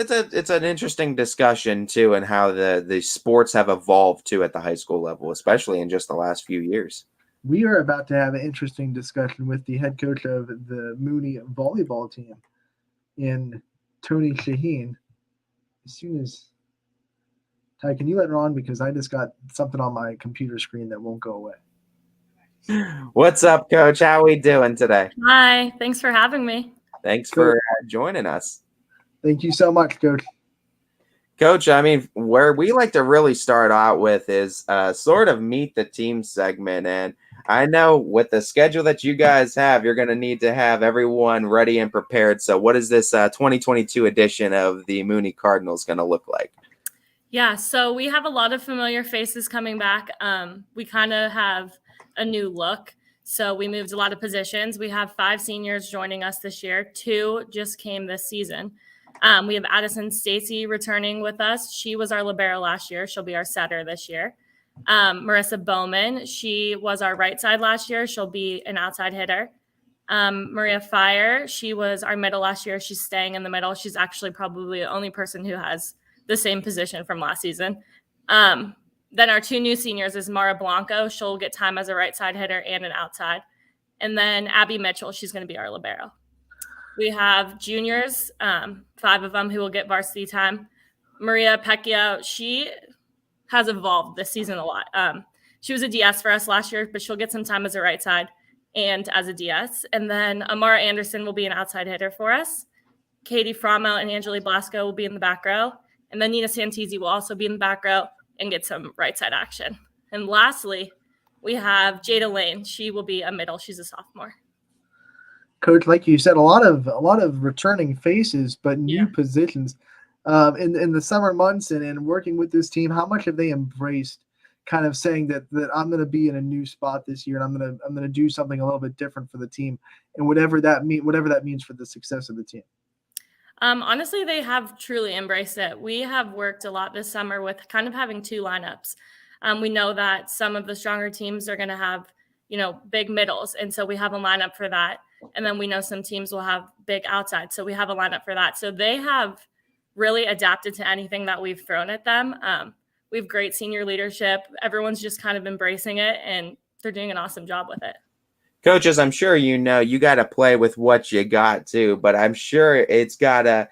an interesting discussion too, and how the sports have evolved too at the high school level, especially in just the last few years. We are about to have an interesting discussion with the head coach of the Mooney volleyball team, in Tony Shaheen. As soon as Ty, can you let her on, because I just got something on my computer screen that won't go away. What's up, Coach? How we doing today? Hi, thanks for having me. Thanks for joining us. Thank you so much, Coach. Coach, I mean, where we like to really start out with is sort of meet the team segment. And I know with the schedule that you guys have, you're going to need to have everyone ready and prepared. So what is this 2022 edition of the Mooney Cardinals going to look like? Yeah, so we have a lot of familiar faces coming back. We kind of have a new look. So we moved a lot of positions. We have 5 seniors joining us this year. 2 just came this season. We have Addison Stacy returning with us. She was our libero last year. She'll be our setter this year. Marissa Bowman, she was our right side last year. She'll be an outside hitter. Maria Fire, she was our middle last year. She's staying in the middle. She's actually probably the only person who has the same position from last season. Then our 2 new seniors is Mara Blanco. She'll get time as a right side hitter and an outside. And then Abby Mitchell, she's going to be our libero. We have juniors, 5 of them who will get varsity time. Maria Pecchia, she has evolved this season a lot. She was a DS for us last year, but she'll get some time as a right side and as a DS. And then Amara Anderson will be an outside hitter for us. Katie Frommel and Angeli Blasco will be in the back row. And then Nina Santisi will also be in the back row and get some right side action. And lastly, we have Jada Lane. She will be a middle. She's a sophomore. Coach, like you said, a lot of returning faces, but new positions. In the summer months and working with this team, how much have they embraced kind of saying that I'm going to be in a new spot this year and I'm going to do something a little bit different for the team, and whatever that means for the success of the team? Honestly, they have truly embraced it. We have worked a lot this summer with kind of having 2 lineups. We know that some of the stronger teams are going to have, big middles. And so we have a lineup for that. And then we know some teams will have big outsides. So we have a lineup for that. So they have really adapted to anything that we've thrown at them. We have great senior leadership. Everyone's just kind of embracing it, and they're doing an awesome job with it. Coaches, I'm sure you got to play with what you got too, but I'm sure it's gotta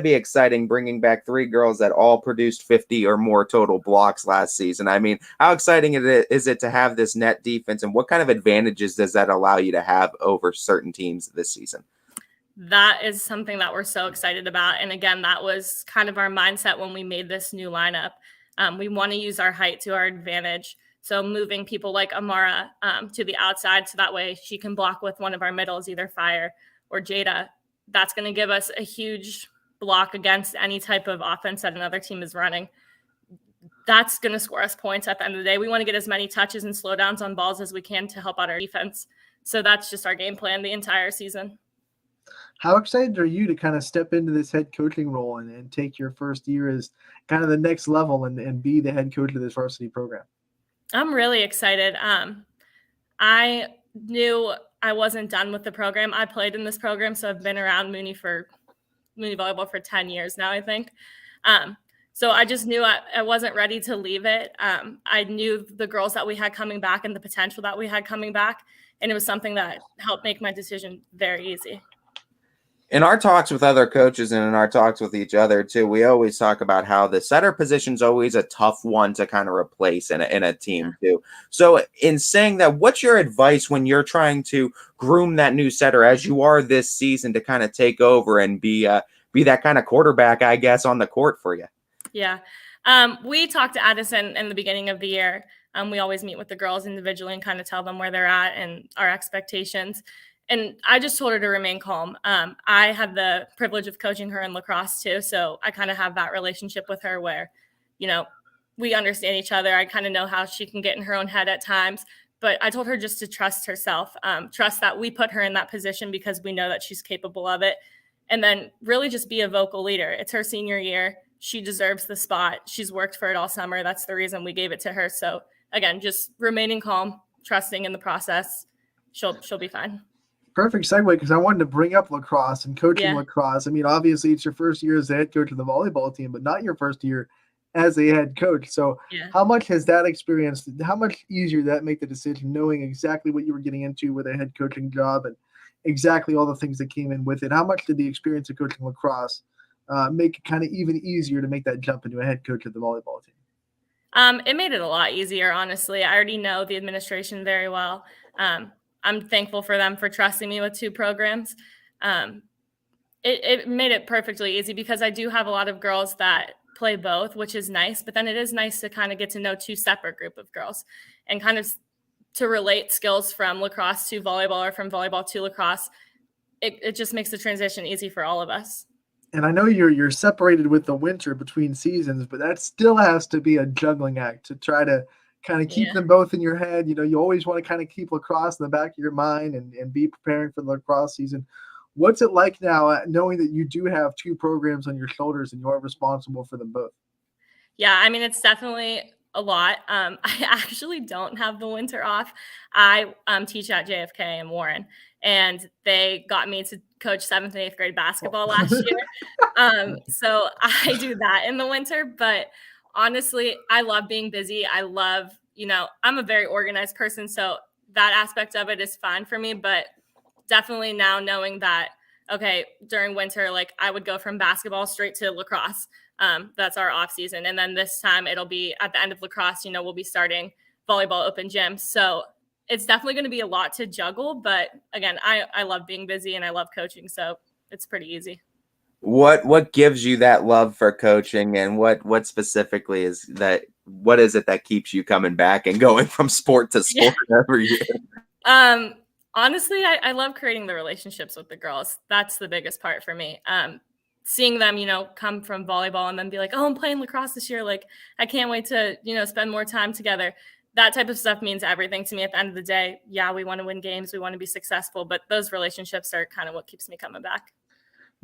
be exciting bringing back 3 girls that all produced 50 or more total blocks last season. I mean, how exciting is it to have this net defense, and what kind of advantages does that allow you to have over certain teams this season? That is something that we're so excited about. And again, that was kind of our mindset when we made this new lineup. We want to use our height to our advantage. So moving people like Amara to the outside, so that way she can block with one of our middles, either Fire or Jada. That's going to give us a huge block against any type of offense that another team is running. That's going to score us points at the end of the day. We want to get as many touches and slowdowns on balls as we can to help out our defense. So that's just our game plan the entire season. How excited are you to kind of step into this head coaching role and take your first year as kind of the next level and be the head coach of this varsity program? I'm really excited. I knew I wasn't done with the program. I played in this program, so I've been around Mooney Volleyball for 10 years now, I think. So I just knew I wasn't ready to leave it. I knew the girls that we had coming back and the potential that we had coming back, and it was something that helped make my decision very easy. In our talks with other coaches and in our talks with each other too, we always talk about how the setter position is always a tough one to kind of replace in a team too. So in saying that, what's your advice when you're trying to groom that new setter as you are this season to kind of take over and be that kind of quarterback, I guess, on the court for you? Yeah. We talked to Addison in the beginning of the year. We always meet with the girls individually and kind of tell them where they're at and our expectations. And I just told her to remain calm. I had the privilege of coaching her in lacrosse too. So I kind of have that relationship with her where, we understand each other. I kind of know how she can get in her own head at times, but I told her just to trust herself, trust that we put her in that position because we know that she's capable of it. And then really just be a vocal leader. It's her senior year. She deserves the spot. She's worked for it all summer. That's the reason we gave it to her. So again, just remaining calm, trusting in the process. She'll be fine. Perfect segue, because I wanted to bring up lacrosse and coaching lacrosse. I mean, obviously it's your first year as the head coach of the volleyball team, but not your first year as a head coach. So how much has that experience, how much easier did that make the decision, knowing exactly what you were getting into with a head coaching job and exactly all the things that came in with it? How much did the experience of coaching lacrosse make it kind of even easier to make that jump into a head coach of the volleyball team? It made it a lot easier, honestly. I already know the administration very well. I'm thankful for them for trusting me with 2 programs. It made it perfectly easy because I do have a lot of girls that play both, which is nice. But then it is nice to kind of get to know 2 separate group of girls and kind of to relate skills from lacrosse to volleyball or from volleyball to lacrosse. It just makes the transition easy for all of us. And I know you're separated with the winter between seasons, but that still has to be a juggling act to try to kind of keep them both in your head. You always want to kind of keep lacrosse in the back of your mind and be preparing for the lacrosse season. What's it like now knowing that you do have 2 programs on your shoulders and you're responsible for them both? Yeah, I mean, it's definitely a lot. I actually don't have the winter off. I teach at JFK in Warren, and they got me to coach 7th and 8th grade basketball last year. So I do that in the winter, but Honestly, I love being busy. I love, I'm a very organized person, so that aspect of it is fine for me, but definitely now knowing that, okay, during winter, like I would go from basketball straight to lacrosse. That's our off season. And then this time it'll be at the end of lacrosse, we'll be starting volleyball open gym. So it's definitely going to be a lot to juggle. But again, I love being busy and I love coaching. So it's pretty easy. What gives you that love for coaching, and what specifically is that? What is it that keeps you coming back and going from sport to sport every year? Honestly, I love creating the relationships with the girls. That's the biggest part for me. Seeing them, come from volleyball and then be like, oh, I'm playing lacrosse this year. Like, I can't wait to, spend more time together. That type of stuff means everything to me at the end of the day. Yeah, we want to win games. We want to be successful. But those relationships are kind of what keeps me coming back.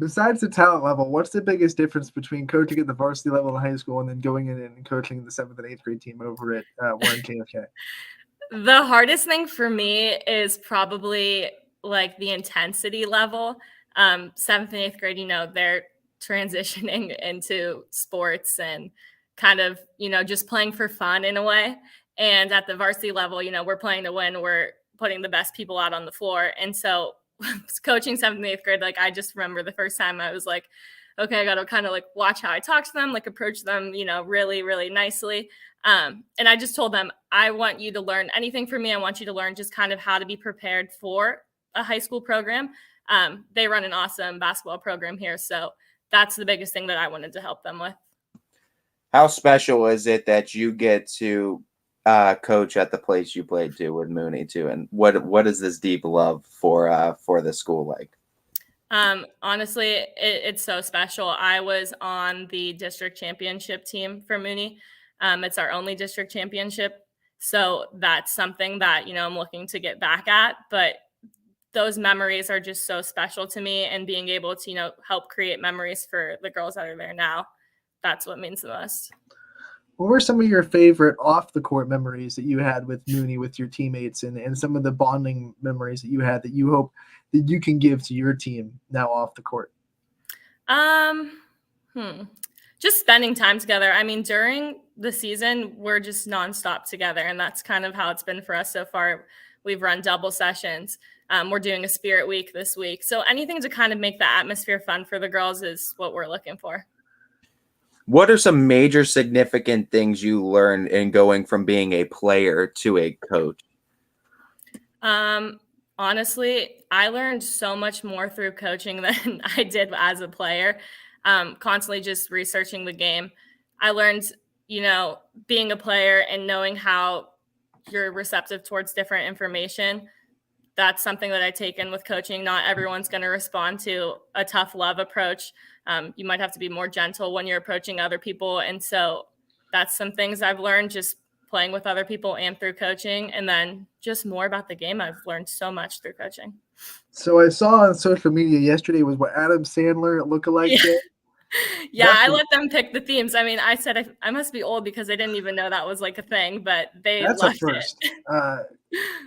Besides the talent level, what's the biggest difference between coaching at the varsity level in high school and then going in and coaching the 7th and 8th grade team over at Warren KFK? The hardest thing for me is probably like the intensity level. 7th and 8th grade, they're transitioning into sports and kind of, just playing for fun in a way. And at the varsity level, we're playing to win. We're putting the best people out on the floor. And so coaching 7th and 8th grade, like I just remember the first time I was like, okay, I got to kind of like watch how I talk to them, like approach them, really, really nicely. And I just told them, I want you to learn anything from me. I want you to learn just kind of how to be prepared for a high school program. They run an awesome basketball program here. So that's the biggest thing that I wanted to help them with. How special is it that you get to coach at the place you played to with Mooney too? And what is this deep love for the school like? Honestly, it's so special. I was on the district championship team for Mooney. It's our only district championship. So that's something that, I'm looking to get back at. But those memories are just so special to me, and being able to, help create memories for the girls that are there now. That's what means the most. What were some of your favorite off the court memories that you had with Mooney, with your teammates, and some of the bonding memories that you had that you hope that you can give to your team now off the court? Just spending time together. I mean, during the season, we're just nonstop together, and that's kind of how it's been for us so far. We've run double sessions. We're doing a spirit week this week. So anything to kind of make the atmosphere fun for the girls is what we're looking for. What are some major significant things you learned in going from being a player to a coach? Honestly, I learned so much more through coaching than I did as a player. Constantly just researching the game. I learned, being a player and knowing how you're receptive towards different information. That's something that I take in with coaching. Not everyone's going to respond to a tough love approach. You might have to be more gentle when you're approaching other people. And so that's some things I've learned just playing with other people and through coaching. And then just more about the game. I've learned so much through coaching. So I saw on social media yesterday was what Adam Sandler lookalike did. Yeah, I let them pick the themes. I mean, I said I must be old because I didn't even know that was like a thing, but that's loved a first. It.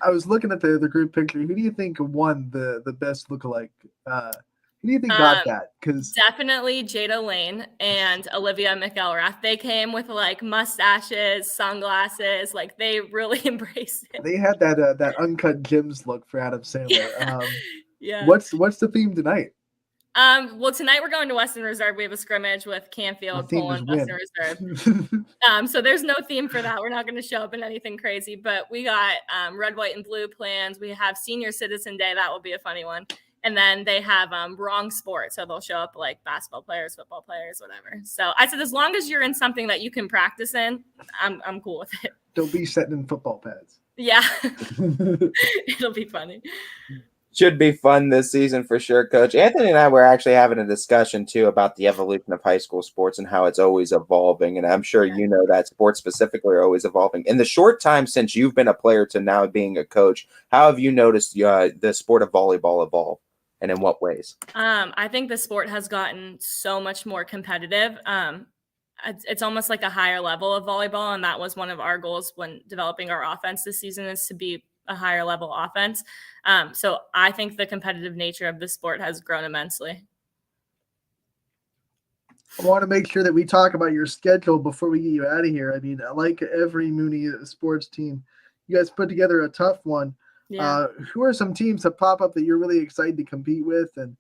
I was looking at the group picture. Who do you think won the best lookalike? Who do you think got that? Because definitely Jada Lane and Olivia McElrath. They came with like mustaches, sunglasses. Like they really embraced it. They had that uncut gems look for Adam Sandler. Yeah. What's the theme tonight? Well, tonight we're going to Western Reserve. We have a scrimmage with Canfield, Poland, Western Reserve. So there's no theme for that. We're not going to show up in anything crazy, but we got red, white, and blue plans. We have Senior Citizen Day. That will be a funny one. And then they have wrong sport. So they'll show up like basketball players, football players, whatever. So I said, as long as you're in something that you can practice in, I'm cool with it. Don't be sitting in football pads. Yeah. It'll be funny. Should be fun this season for sure, Coach. Anthony and I were actually having a discussion, too, about the evolution of high school sports and how it's always evolving. And I'm sure you know that sports specifically are always evolving. In the short time since you've been a player to now being a coach, how have you noticed the sport of volleyball evolve, and in what ways? I think the sport has gotten so much more competitive. It's almost like a higher level of volleyball, and that was one of our goals when developing our offense this season, is to be a higher level offense. So I think the competitive nature of the sport has grown immensely. I want to make sure that we talk about your schedule before we get you out of here. I mean, like every Mooney sports team, you guys put together a tough one. Yeah. Who are some teams that pop up that you're really excited to compete with, and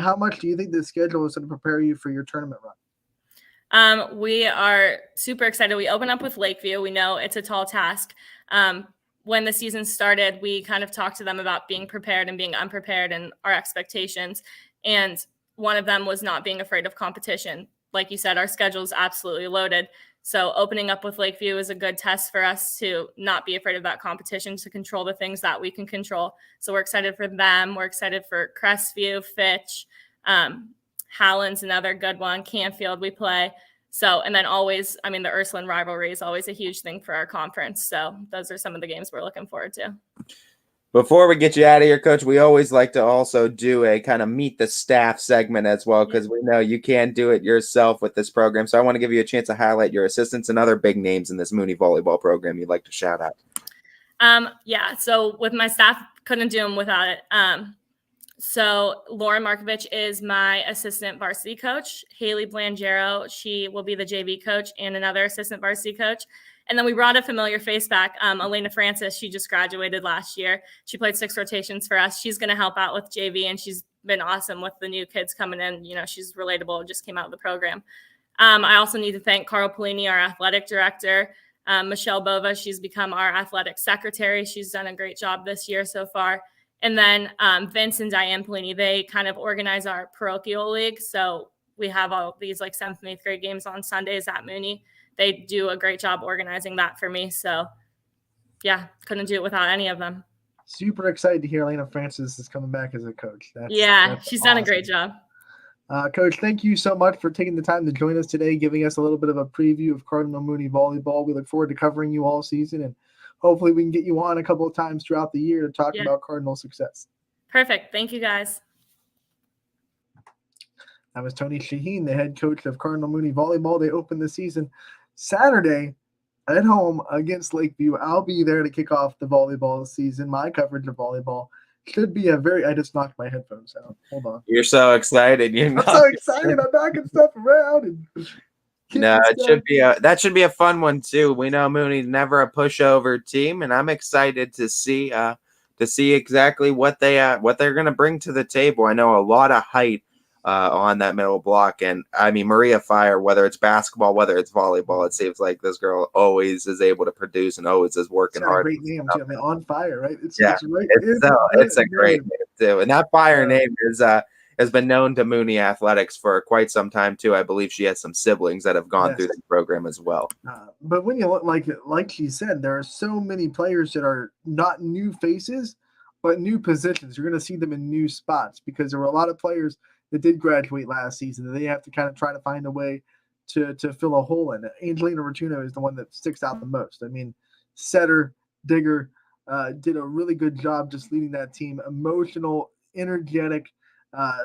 how much do you think the schedule is going to prepare you for your tournament run? We are super excited. We open up with Lakeview. We know it's a tall task. When the season started, we kind of talked to them about being prepared and being unprepared and our expectations. And one of them was not being afraid of competition. Like you said, our schedule is absolutely loaded. So opening up with Lakeview is a good test for us to not be afraid of that competition, to control the things that we can control. So we're excited for them. We're excited for Crestview, Fitch, Howland's another good one. Canfield we play. So, and then always, I mean, the Ursuline rivalry is always a huge thing for our conference. So those are some of the games we're looking forward to. Before we get you out of here, Coach, we always like to also do a kind of meet the staff segment as well, because we know you can't do it yourself with this program. So I want to give you a chance to highlight your assistants and other big names in this Mooney volleyball program you'd like to shout out. Yeah, so with my staff, couldn't do them without it. So Lauren Markovich is my assistant varsity coach. Haley Blangiero, she will be the JV coach and another assistant varsity coach. And then we brought a familiar face back, Elena Francis. She just graduated last year. She played 6 rotations for us. She's going to help out with JV, and she's been awesome with the new kids coming in. You know, she's relatable, just came out of the program. I also need to thank Carl Polini, our athletic director. Michelle Bova, she's become our athletic secretary. She's done a great job this year so far. And then Vince and Diane Polini, they kind of organize our parochial league. So we have all these like 7th and 8th grade games on Sundays at Mooney. They do a great job organizing that for me. So yeah, couldn't do it without any of them. Super excited to hear Elena Francis is coming back as a coach. That's she's awesome. Done a great job. Coach, thank you so much for taking the time to join us today, giving us a little bit of a preview of Cardinal Mooney volleyball. We look forward to covering you all season, and hopefully we can get you on a couple of times throughout the year to talk about Cardinal success. Perfect. Thank you, guys. That was Tony Shaheen, the head coach of Cardinal Mooney volleyball. They opened the season Saturday at home against Lakeview. I'll be there to kick off the volleyball season. My coverage of volleyball should be I just knocked my headphones out. Hold on. You're so excited. I'm so excited. I'm knocking stuff around. That should be a fun one too. We know Mooney's never a pushover team, and I'm excited to see exactly what they're going to bring to the table. I know a lot of height on that middle block, and I mean Maria Fire. Whether it's basketball, whether it's volleyball, it seems like this girl always is able to produce and always is working hard. Great name too. I mean, On Fire, right? It's a great name too, and that Fire name has been known to Mooney athletics for quite some time too. I believe she has some siblings that have gone through the program as well. But when you look like she said, there are so many players that are not new faces, but new positions. You're going to see them in new spots because there were a lot of players that did graduate last season that they have to kind of try to find a way to fill a hole in. Angelina Rotuno is the one that sticks out the most. I mean, setter, digger, did a really good job just leading that team. Emotional, energetic.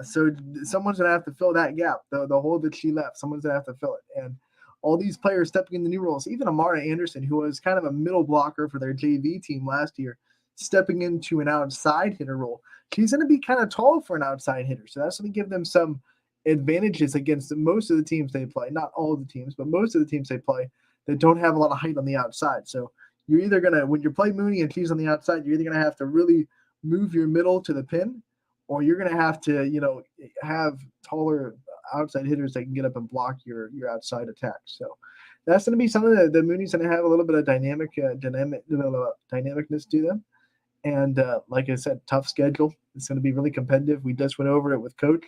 So someone's going to have to fill that gap, the hole that she left. Someone's going to have to fill it. And all these players stepping into new roles, even Amara Anderson, who was kind of a middle blocker for their JV team last year, stepping into an outside hitter role. She's going to be kind of tall for an outside hitter. So that's going to give them some advantages against most of the teams they play. Not all of the teams, but most of the teams they play that don't have a lot of height on the outside. So you're either going to, when you play Mooney and she's on the outside, you're either going to have to really move your middle to the pin, or you're going to have to, have taller outside hitters that can get up and block your outside attack. So that's going to be something that the Mooney's going to have a little bit of dynamicness to them. And like I said, tough schedule. It's going to be really competitive. We just went over it with Coach,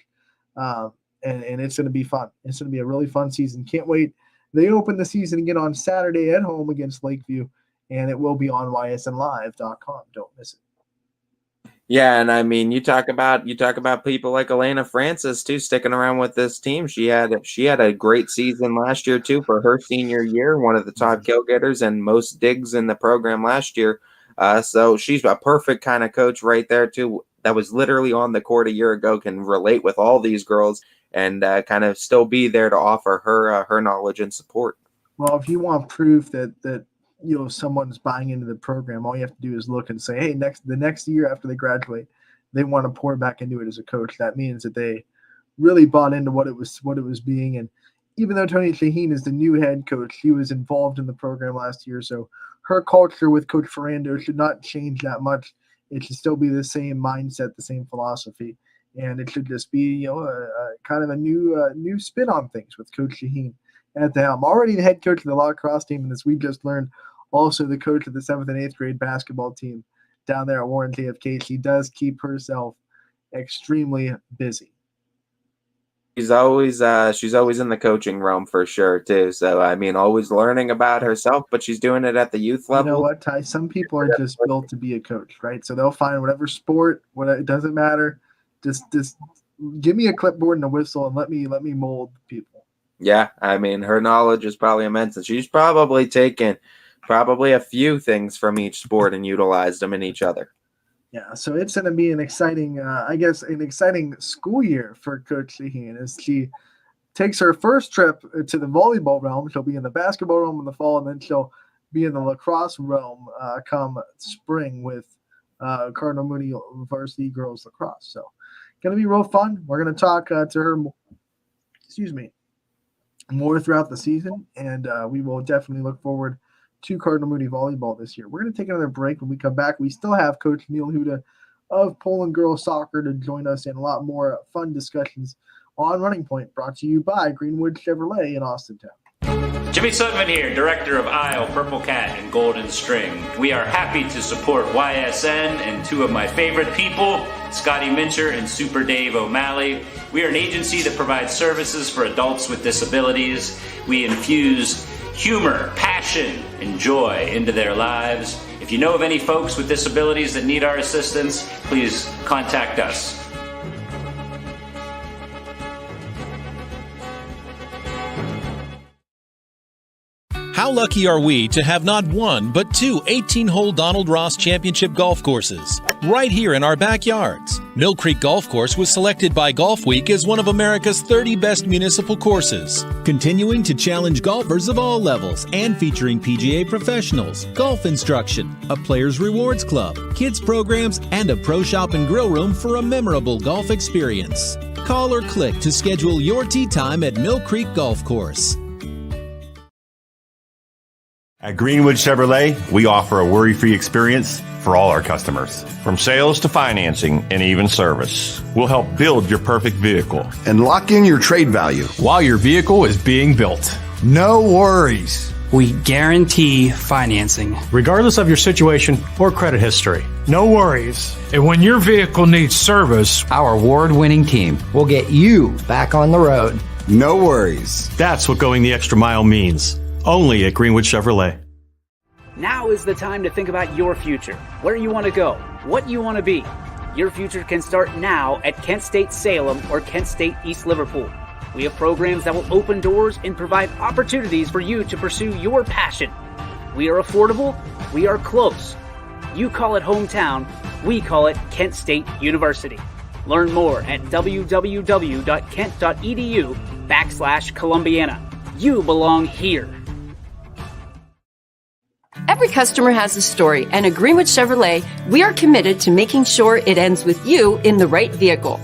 and it's going to be fun. It's going to be a really fun season. Can't wait. They open the season again on Saturday at home against Lakeview, and it will be on ysnlive.com. Don't miss it. Yeah, and I mean, you talk about people like Elena Francis too, sticking around with this team. She had a great season last year too for her senior year, one of the top kill getters and most digs in the program last year. So she's a perfect kind of coach right there too. That was literally on the court a year ago, can relate with all these girls and kind of still be there to offer her knowledge and support. Well, if you want proof that someone's buying into the program, all you have to do is look and say, hey, the next year after they graduate, they want to pour back into it as a coach. That means that they really bought into what it was being. And even though Tony Shaheen is the new head coach, he was involved in the program last year. So her culture with Coach Ferrando should not change that much. It should still be the same mindset, the same philosophy. And it should just be, a kind of a new spin on things with Coach Shaheen at the helm. Already the head coach of the lacrosse team, and as we just learned, also the coach of the 7th and 8th grade basketball team down there at Warren JFK. She does keep herself extremely busy. She's always in the coaching realm for sure too. So I mean, always learning about herself, but she's doing it at the youth level. You know what, Ty? Some people are just built to be a coach, right? So they'll find whatever sport, it doesn't matter. Just give me a clipboard and a whistle and let me mold people. Yeah, I mean, her knowledge is probably immense, and she's probably taken a few things from each sport and utilized them in each other. Yeah, so it's going to be an exciting, an exciting school year for Coach Shaheen as she takes her first trip to the volleyball realm. She'll be in the basketball realm in the fall, and then she'll be in the lacrosse realm come spring with Cardinal Mooney varsity girls lacrosse. So going to be real fun. We're going to talk to her, more throughout the season, and we will definitely look forward to Cardinal Mooney volleyball this year. We're going to take another break. When we come back, we still have Coach Neil Huda of Poland Girls Soccer to join us in a lot more fun discussions on Running Point, brought to you by Greenwood Chevrolet in Austintown. Jimmy Sutton here, director of Isle, Purple Cat, and Golden String. We are happy to support YSN and two of my favorite people, Scotty Mincher and Super Dave O'Malley. We are an agency that provides services for adults with disabilities. We infuse humor, passion, and joy into their lives. If you know of any folks with disabilities that need our assistance, please contact us. How lucky are we to have not one, but two 18-hole Donald Ross Championship golf courses right here in our backyards. Mill Creek Golf Course was selected by Golf Week as one of America's 30 best municipal courses, continuing to challenge golfers of all levels and featuring PGA professionals, golf instruction, a players' rewards club, kids programs, and a pro shop and grill room for a memorable golf experience. Call or click to schedule your tee time at Mill Creek Golf Course. At Greenwood Chevrolet, we offer a worry-free experience for all our customers. From sales to financing and even service, we'll help build your perfect vehicle and lock in your trade value while your vehicle is being built. No worries. We guarantee financing, regardless of your situation or credit history. No worries. And when your vehicle needs service, our award-winning team will get you back on the road. No worries. That's what going the extra mile means. Only at Greenwood Chevrolet. Now is the time to think about your future, where you want to go, what you want to be. Your future can start now at Kent State Salem or Kent State East Liverpool. We have programs that will open doors and provide opportunities for you to pursue your passion. We are affordable, we are close. You call it hometown, we call it Kent State University. Learn more at www.kent.edu/Columbiana. You belong here. Every customer has a story, and at Greenwood Chevrolet, we are committed to making sure it ends with you in the right vehicle.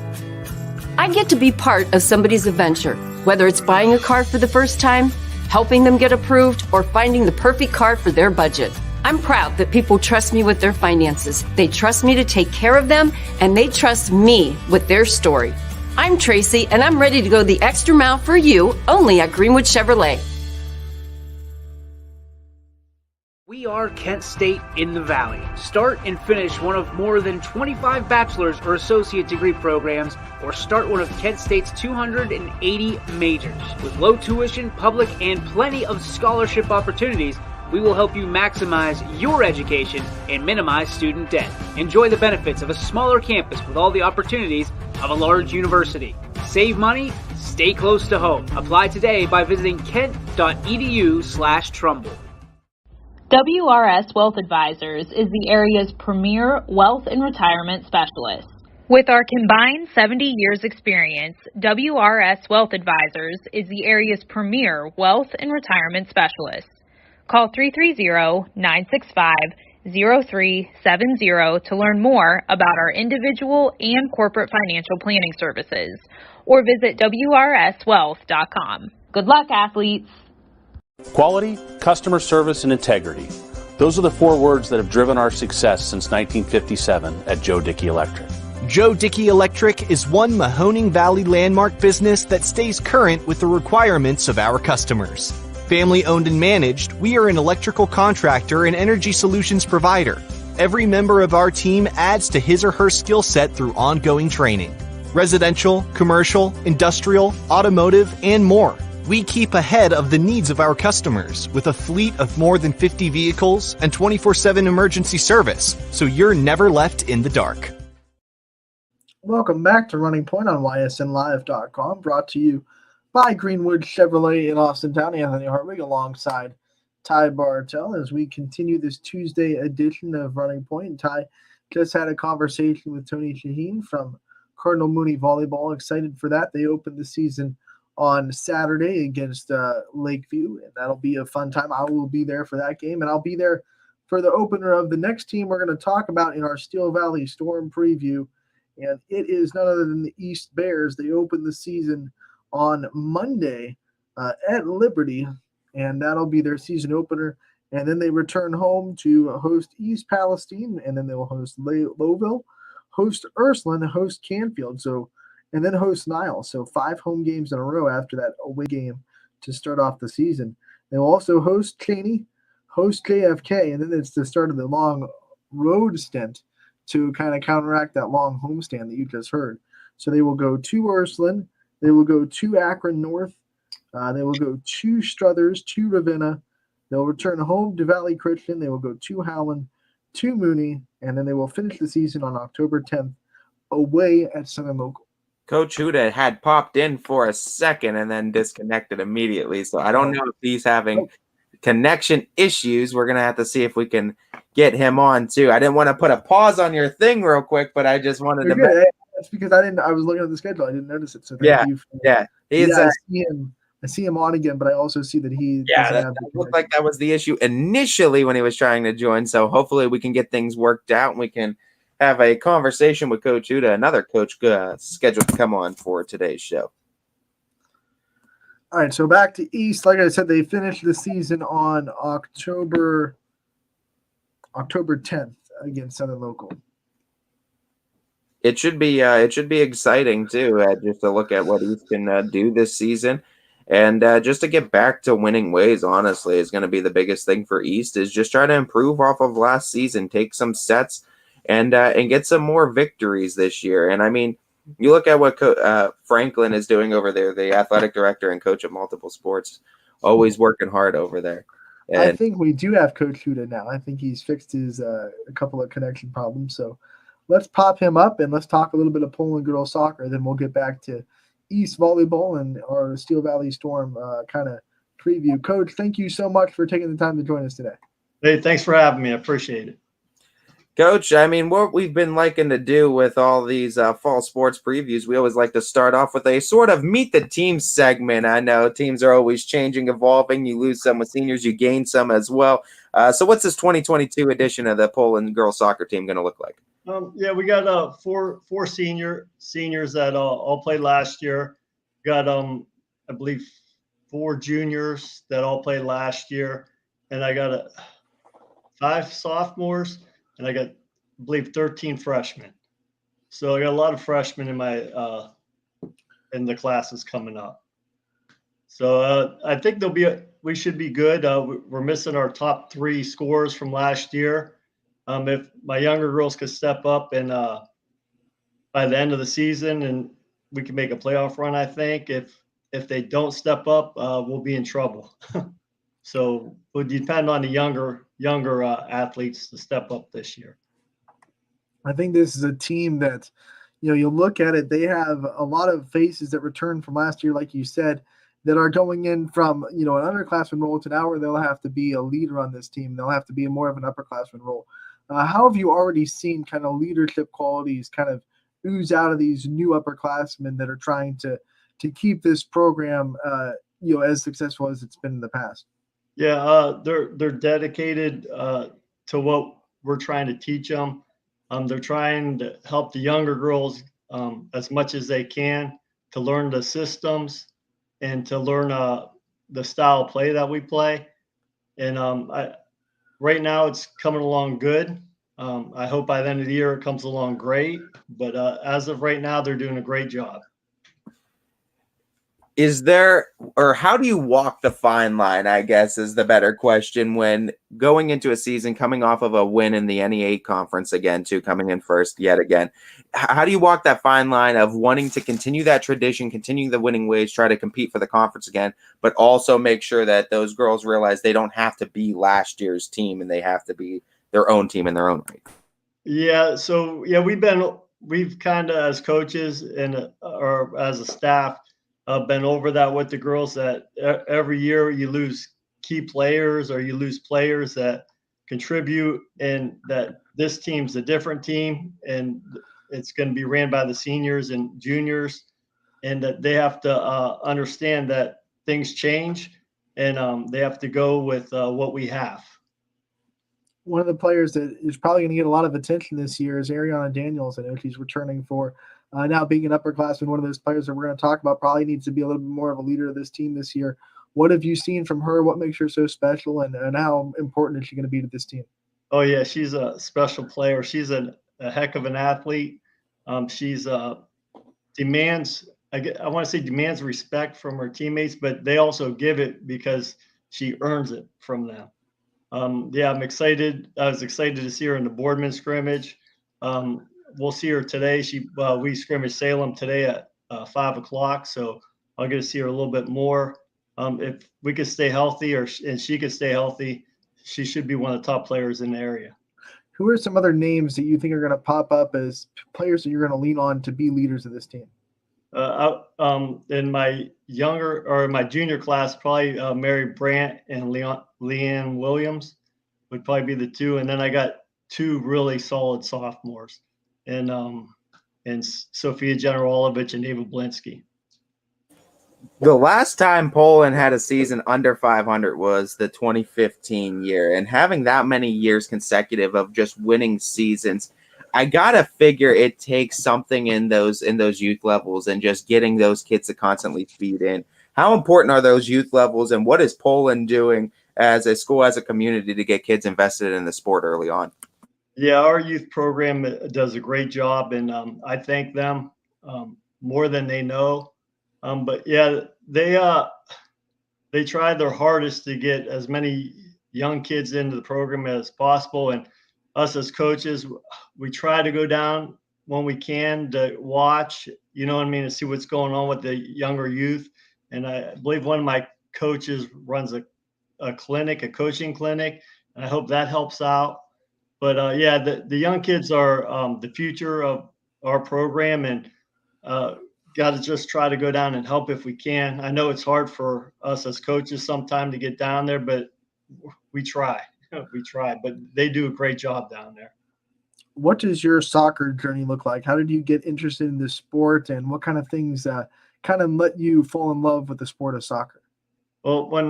I get to be part of somebody's adventure, whether it's buying a car for the first time, helping them get approved, or finding the perfect car for their budget. I'm proud that people trust me with their finances. They trust me to take care of them, and they trust me with their story. I'm Tracy, and I'm ready to go the extra mile for you, only at Greenwood Chevrolet. We are Kent State in the Valley. Start and finish one of more than 25 bachelor's or associate degree programs, or start one of Kent State's 280 majors. With low tuition, public, and plenty of scholarship opportunities, we will help you maximize your education and minimize student debt. Enjoy the benefits of a smaller campus with all the opportunities of a large university. Save money, stay close to home. Apply today by visiting kent.edu/Trumbull. WRS Wealth Advisors is the area's premier wealth and retirement specialist. With our combined 70 years experience, WRS Wealth Advisors is the area's premier wealth and retirement specialist. Call to learn more about our individual and corporate financial planning services, or visit wrswealth.com. Good luck, athletes. Quality, customer service, and integrity. Those are the 4 words that have driven our success since 1957 at Joe Dickey Electric. Joe Dickey Electric is one Mahoning Valley landmark business that stays current with the requirements of our customers. Family owned and managed, we are an electrical contractor and energy solutions provider. Every member of our team adds to his or her skill set through ongoing training. Residential, commercial, industrial, automotive, and more. We keep ahead of the needs of our customers with a fleet of more than 50 vehicles and 24/7 emergency service, so you're never left in the dark. Welcome back to Running Point on ysnlive.com, brought to you by Greenwood Chevrolet in Austintown. Anthony Hartwig alongside Ty Bartell as we continue this Tuesday edition of Running Point. Ty just had a conversation with Tony Shaheen from Cardinal Mooney Volleyball. Excited for that. They opened the season on Saturday against Lakeview, and that'll be a fun time. I will be there for that game, and I'll be there for the opener of the next team we're going to talk about in our Steel Valley Storm preview, and it is none other than the East Bears. They opened the season on Monday at Liberty, and that'll be their season opener. And then they return home to host East Palestine, and then they will host Lowville, host Ursuline, host Canfield, and then host Niles. So 5 home games in a row after that away game to start off the season. They will also host Cheney, host JFK, and then it's the start of the long road stint to kind of counteract that long homestand that you just heard. So they will go to Ursuline, they will go to Akron North, they will go to Struthers, to Ravenna, they'll return home to Valley Christian, they will go to Howland, to Mooney, and then they will finish the season on October 10th away at Southern Local. Coach Huda had popped in for a second and then disconnected immediately. So I don't know if he's having connection issues. We're going to have to see if we can get him on too. I didn't want to put a pause on your thing real quick, but I just wanted to. That's because I was looking at the schedule. I didn't notice it. So thank you. I see him on again, but I also see that he that looked like that was the issue initially when he was trying to join. So hopefully we can get things worked out and we can have a conversation with Coach Huda, another coach scheduled to come on for today's show. All right, so back to East. Like I said, they finished the season on October 10th against Southern Local. It should be exciting too, just to look at what East can do this season, and just to get back to winning ways. Honestly, is going to be the biggest thing for East. Is just try to improve off of last season, take some sets, and get some more victories this year. And I mean, you look at what Franklin is doing over there, the athletic director and coach of multiple sports, always working hard over there. And I think we do have Coach Huda now. I think he's fixed his a couple of connection problems. So let's pop him up and let's talk a little bit of Poland girls soccer. Then we'll get back to East volleyball and our Steel Valley Storm kind of preview. Coach, thank you so much for taking the time to join us today. Hey, thanks for having me. I appreciate it. Coach, I mean, what we've been liking to do with all these fall sports previews, we always like to start off with a sort of meet the team segment. I know teams are always changing, evolving. You lose some with seniors, you gain some as well. So what's this 2022 edition of the Poland girls soccer team going to look like? We got four seniors that all played last year. Got I believe 4 juniors that all played last year, and I got 5 sophomores. And I got, I believe, 13 freshmen. So I got a lot of freshmen in my in the classes coming up. So I think we should be good. We're missing our top 3 scorers from last year. If my younger girls could step up and by the end of the season, and we can make a playoff run, I think. If they don't step up, we'll be in trouble. So it would depend on the younger athletes to step up this year. I think this is a team that, you look at it, they have a lot of faces that return from last year, like you said, that are going in from, an underclassmen role to now where they'll have to be a leader on this team. They'll have to be more of an upperclassman role. How have you already seen kind of leadership qualities kind of ooze out of these new upperclassmen that are trying to keep this program, as successful as it's been in the past? Yeah, they're dedicated to what we're trying to teach them. They're trying to help the younger girls as much as they can to learn the systems and to learn the style of play that we play. And right now it's coming along good. I hope by the end of the year it comes along great. But as of right now, they're doing a great job. Is there, or how do you walk the fine line, I guess, is the better question, when going into a season, coming off of a win in the NE8 conference again, too, coming in first yet again? How do you walk that fine line of wanting to continue that tradition, continue the winning ways, try to compete for the conference again, but also make sure that those girls realize they don't have to be last year's team and they have to be their own team in their own right? Yeah. So, yeah, we've kind of, as coaches and or as a staff, been over that with the girls, that every year you lose key players or you lose players that contribute, and that this team's a different team and it's going to be ran by the seniors and juniors, and that they have to understand that things change, and they have to go with what we have. One of the players that is probably going to get a lot of attention this year is Ariana Daniels. I know she's returning for now being an upperclassman. One of those players that we're going to talk about probably needs to be a little bit more of a leader of this team this year. What have you seen from her? What makes her so special, and how important is she going to be to this team? Oh, yeah, she's a special player. She's a heck of an athlete. She's demands, I want to say demands respect from her teammates, but they also give it because she earns it from them. Yeah, I'm excited. I was excited to see her in the Boardman scrimmage. We'll see her today. We scrimmage Salem today at 5 o'clock, so I'll get to see her a little bit more. If we could stay healthy, and she could stay healthy, she should be one of the top players in the area. Who are some other names that you think are going to pop up as players that you're going to lean on to be leaders of this team? In my junior class, probably Mary Brandt and Leanne Williams would probably be the two, and then I got two really solid sophomores, and Sophia Generalovic and Ava Blinsky. The last time Poland had a season under 500 was the 2015 year, and having that many years consecutive of just winning seasons, I gotta figure it takes something in those youth levels and just getting those kids to constantly feed in. How important are those youth levels, and what is Poland doing as a school, as a community, to get kids invested in the sport early on? Yeah, our youth program does a great job, and I thank them more than they know. But yeah, they tried their hardest to get as many young kids into the program as possible, and us as coaches, we try to go down when we can to watch, you know what I mean, to see what's going on with the younger youth. And I believe one of my coaches runs a clinic, a coaching clinic, and I hope that helps out. But yeah, the young kids are the future of our program, and got to just try to go down and help if we can. I know it's hard for us as coaches sometimes to get down there, but we try. We try, but they do a great job down there. What does your soccer journey look like? How did you get interested in this sport, and what kind of things kind of let you fall in love with the sport of soccer? Well, when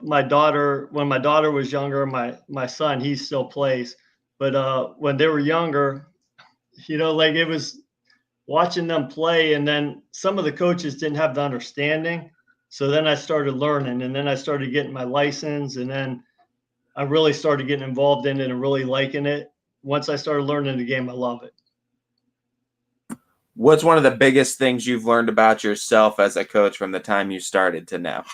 my daughter was younger, my son, he still plays, but when they were younger, like it was watching them play, and then some of the coaches didn't have the understanding. So then I started learning, and then I started getting my license, and then I really started getting involved in it and really liking it. Once I started learning the game, I love it. What's one of the biggest things you've learned about yourself as a coach from the time you started to now?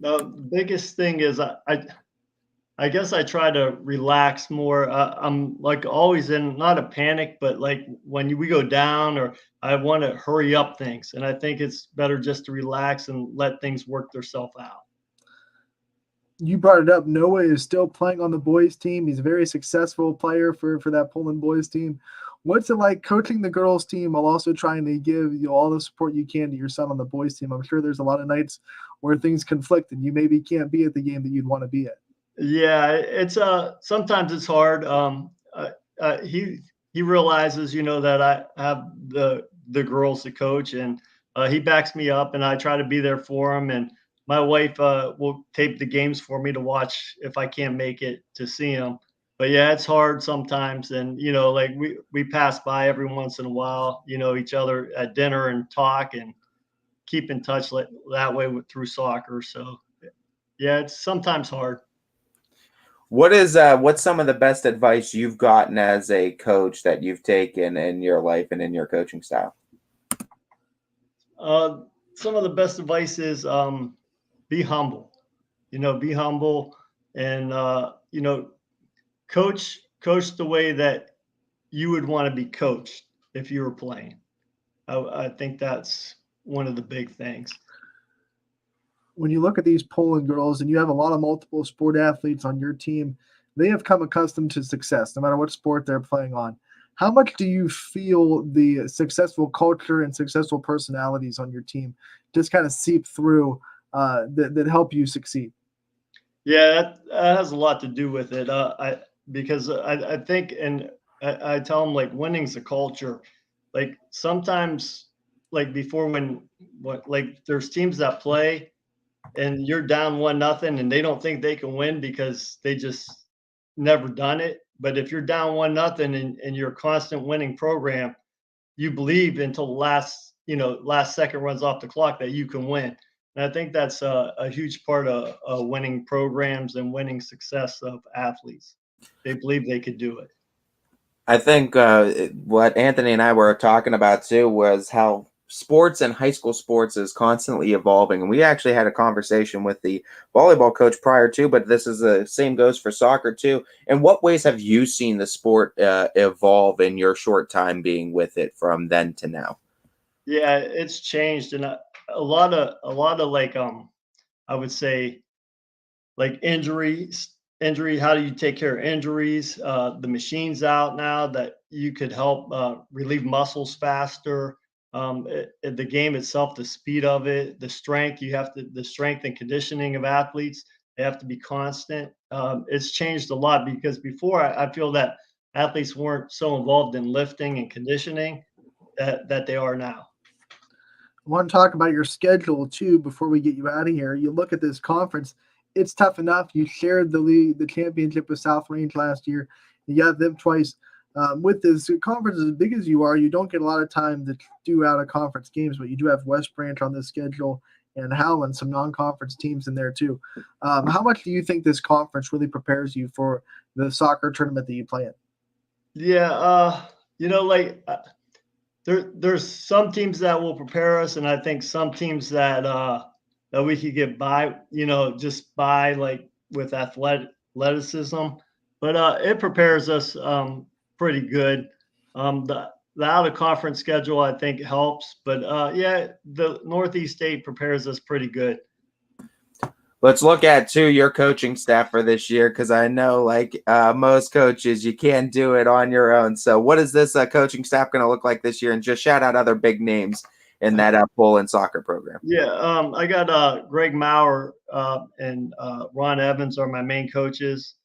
The biggest thing is I guess I try to relax more. I'm like always in, not a panic, but like when we go down, or I want to hurry up things. And I think it's better just to relax and let things work themselves out. You brought it up. Noah is still playing on the boys team. He's a very successful player for that Poland boys team. What's it like coaching the girls team while also trying to give all the support you can to your son on the boys team? I'm sure there's a lot of nights where things conflict and you maybe can't be at the game that you'd want to be at. Yeah, it's sometimes it's hard. He realizes, that I have the girls to coach, and he backs me up, and I try to be there for him. And my wife will tape the games for me to watch if I can't make it to see him. but yeah, it's hard sometimes. And, you know, like we pass by every once in a while, you know, each other at dinner and talk and keep in touch that way through soccer. So yeah, it's sometimes hard. What's some of the best advice you've gotten as a coach that you've taken in your life and in your coaching style? Some of the best advice is be humble. You know, be humble and you know, coach the way that you would want to be coached if you were playing. I think that's one of the big things. When you look at these Poland girls and you have a lot of multiple sport athletes on your team, they have come accustomed to success no matter what sport they're playing on. How much do you feel the successful culture and successful personalities on your team just kind of seep through that help you succeed? Yeah, that has a lot to do with it. Because I think, and I tell them, like, winning's a culture. Like sometimes, like before like there's teams that play and you're down 1-0 and they don't think they can win because they just never done it. But if you're down 1-0 and you're a constant winning program, you believe until last second runs off the clock that you can win. And I think that's a huge part of winning programs and winning success of athletes. They believe they could do it. I think what Anthony and I were talking about too was how sports and high school sports is constantly evolving. And we actually had a conversation with the volleyball coach prior to, but this is the same goes for soccer too. In what ways have you seen the sport evolve in your short time being with it from then to now? Yeah, it's changed, and a lot of like I would say like injury. How do you take care of injuries? The machines out now that you could help relieve muscles faster. The game itself, the speed of it, the strength the strength and conditioning of athletes, they have to be constant. It's changed a lot because before I feel that athletes weren't so involved in lifting and conditioning that they are now. I want to talk about your schedule too before we get you out of here. You look at this conference, it's tough enough. You shared the championship with South Range last year. You got them twice. With this conference as big as you are, you don't get a lot of time to do out of conference games, but you do have West Branch on this schedule and Howland, some non-conference teams in there too. How much do you think this conference really prepares you for the soccer tournament that you play in? Yeah, you know, like there's some teams that will prepare us, and I think some teams that we could get by, you know, just by like with athleticism. But it prepares us pretty good. The out of conference schedule I think helps, but yeah, the Northeast State prepares us pretty good. Let's look at too your coaching staff for this year, because I know like most coaches, you can't do it on your own. So what is this coaching staff going to look like this year? And just shout out other big names in that Poland soccer program. Yeah, I got Greg Maurer and Ron Evans are my main coaches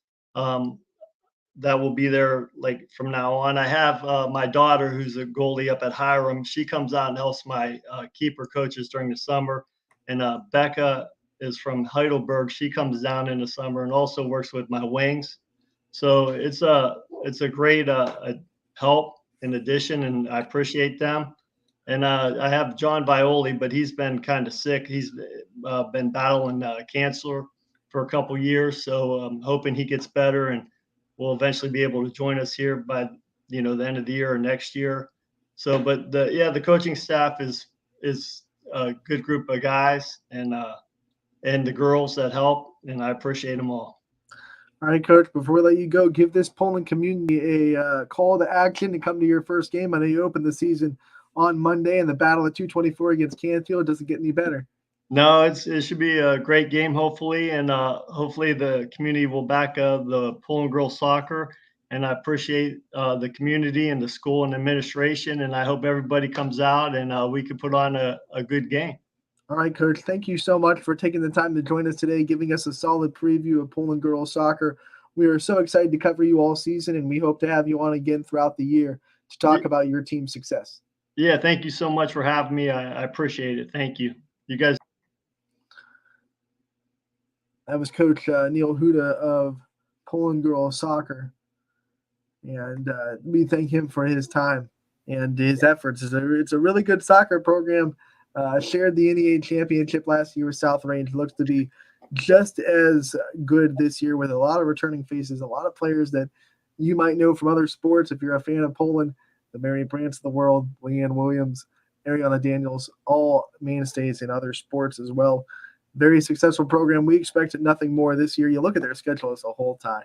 that will be there like from now on. I have my daughter who's a goalie up at Hiram. She comes out and helps my keeper coaches during the summer. And Becca is from Heidelberg. She comes down in the summer and also works with my wings. So it's a great help in addition, and I appreciate them. And I have John Violi, but he's been kind of sick. He's been battling cancer for a couple years, so I'm hoping he gets better and will eventually be able to join us here by the end of the year or next year. So, but the coaching staff is a good group of guys, and the girls that help, and I appreciate them all. All right, Coach, before we let you go, give this Poland community a call to action to come to your first game. I know you opened the season on Monday, and the battle at 224 against Canfield doesn't get any better. No, it should be a great game, hopefully, and hopefully the community will back the Poland girls soccer. And I appreciate the community and the school and administration, and I hope everybody comes out and we can put on a good game. All right, Coach, thank you so much for taking the time to join us today, giving us a solid preview of Poland girls soccer. We are so excited to cover you all season, and we hope to have you on again throughout the year to talk about your team's success. Yeah, thank you so much for having me. I appreciate it. Thank you. You guys. That was Coach Neil Huda of Poland girls soccer. and we thank him for his time and his efforts. It's a really good soccer program. Shared the NEA championship last year with South Range. Looks to be just as good this year with a lot of returning faces, a lot of players that you might know from other sports. If you're a fan of Poland, the Mary Brants of the world, Leanne Williams, Ariana Daniels, all mainstays in other sports as well. Very successful program. We expected nothing more this year. You look at their schedule as a whole tie.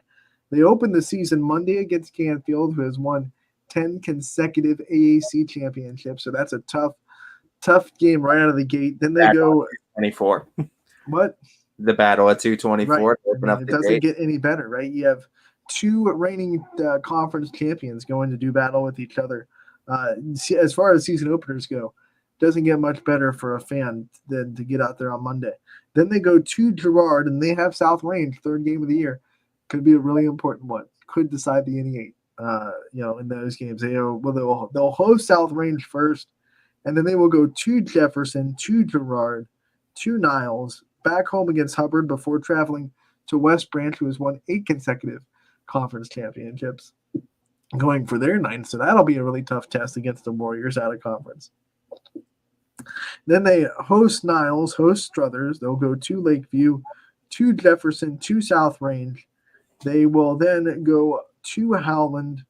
They opened the season Monday against Canfield, who has won 10 consecutive AAC championships. So that's a tough game right out of the gate. Then they go 24. What? The battle at 224. Right. It doesn't get any better, right? You have two reigning conference champions going to do battle with each other. As far as season openers go, doesn't get much better for a fan than to get out there on Monday. Then they go to Girard, and they have South Range, third game of the year. Could be a really important one. Could decide the NE8. In those games, they'll host South Range first, and then they will go to Jefferson, to Girard, to Niles, back home against Hubbard before traveling to West Branch, who has won 8 consecutive conference championships, going for their 9th. So that'll be a really tough test against the Warriors out of conference. Then they host Niles, host Struthers. They'll go to Lakeview, to Jefferson, to South Range. They will then go to Howland,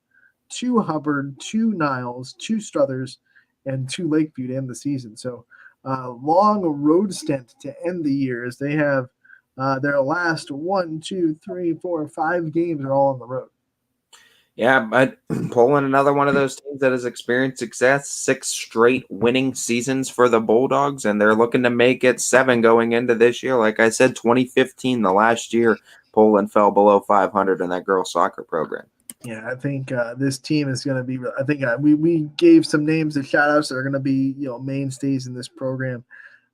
to Hubbard, to Niles, to Struthers, and to Lakeview to end the season. So long road stint to end the year as they have their last 1, 2, 3, 4, 5 games are all on the road. Yeah, but Poland, another one of those teams that has experienced success, 6 straight winning seasons for the Bulldogs, and they're looking to make it 7 going into this year. Like I said, 2015, the last year Poland fell below 500 in that girls soccer program. Yeah, I think this team is going to be. I think we gave some names of shout outs that are going to be mainstays in this program.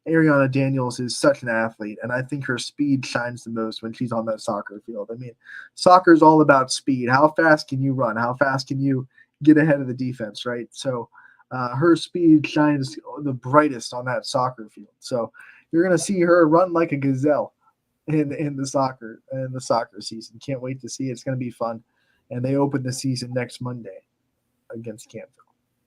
Ariana Daniels is such an athlete, and I think her speed shines the most when she's on that soccer field. I mean, soccer is all about speed. How fast can you run? How fast can you get ahead of the defense, right? So her speed shines the brightest on that soccer field. So you're going to see her run like a gazelle in the soccer season. Can't wait to see it. It's going to be fun. And they open the season next Monday against Canfield.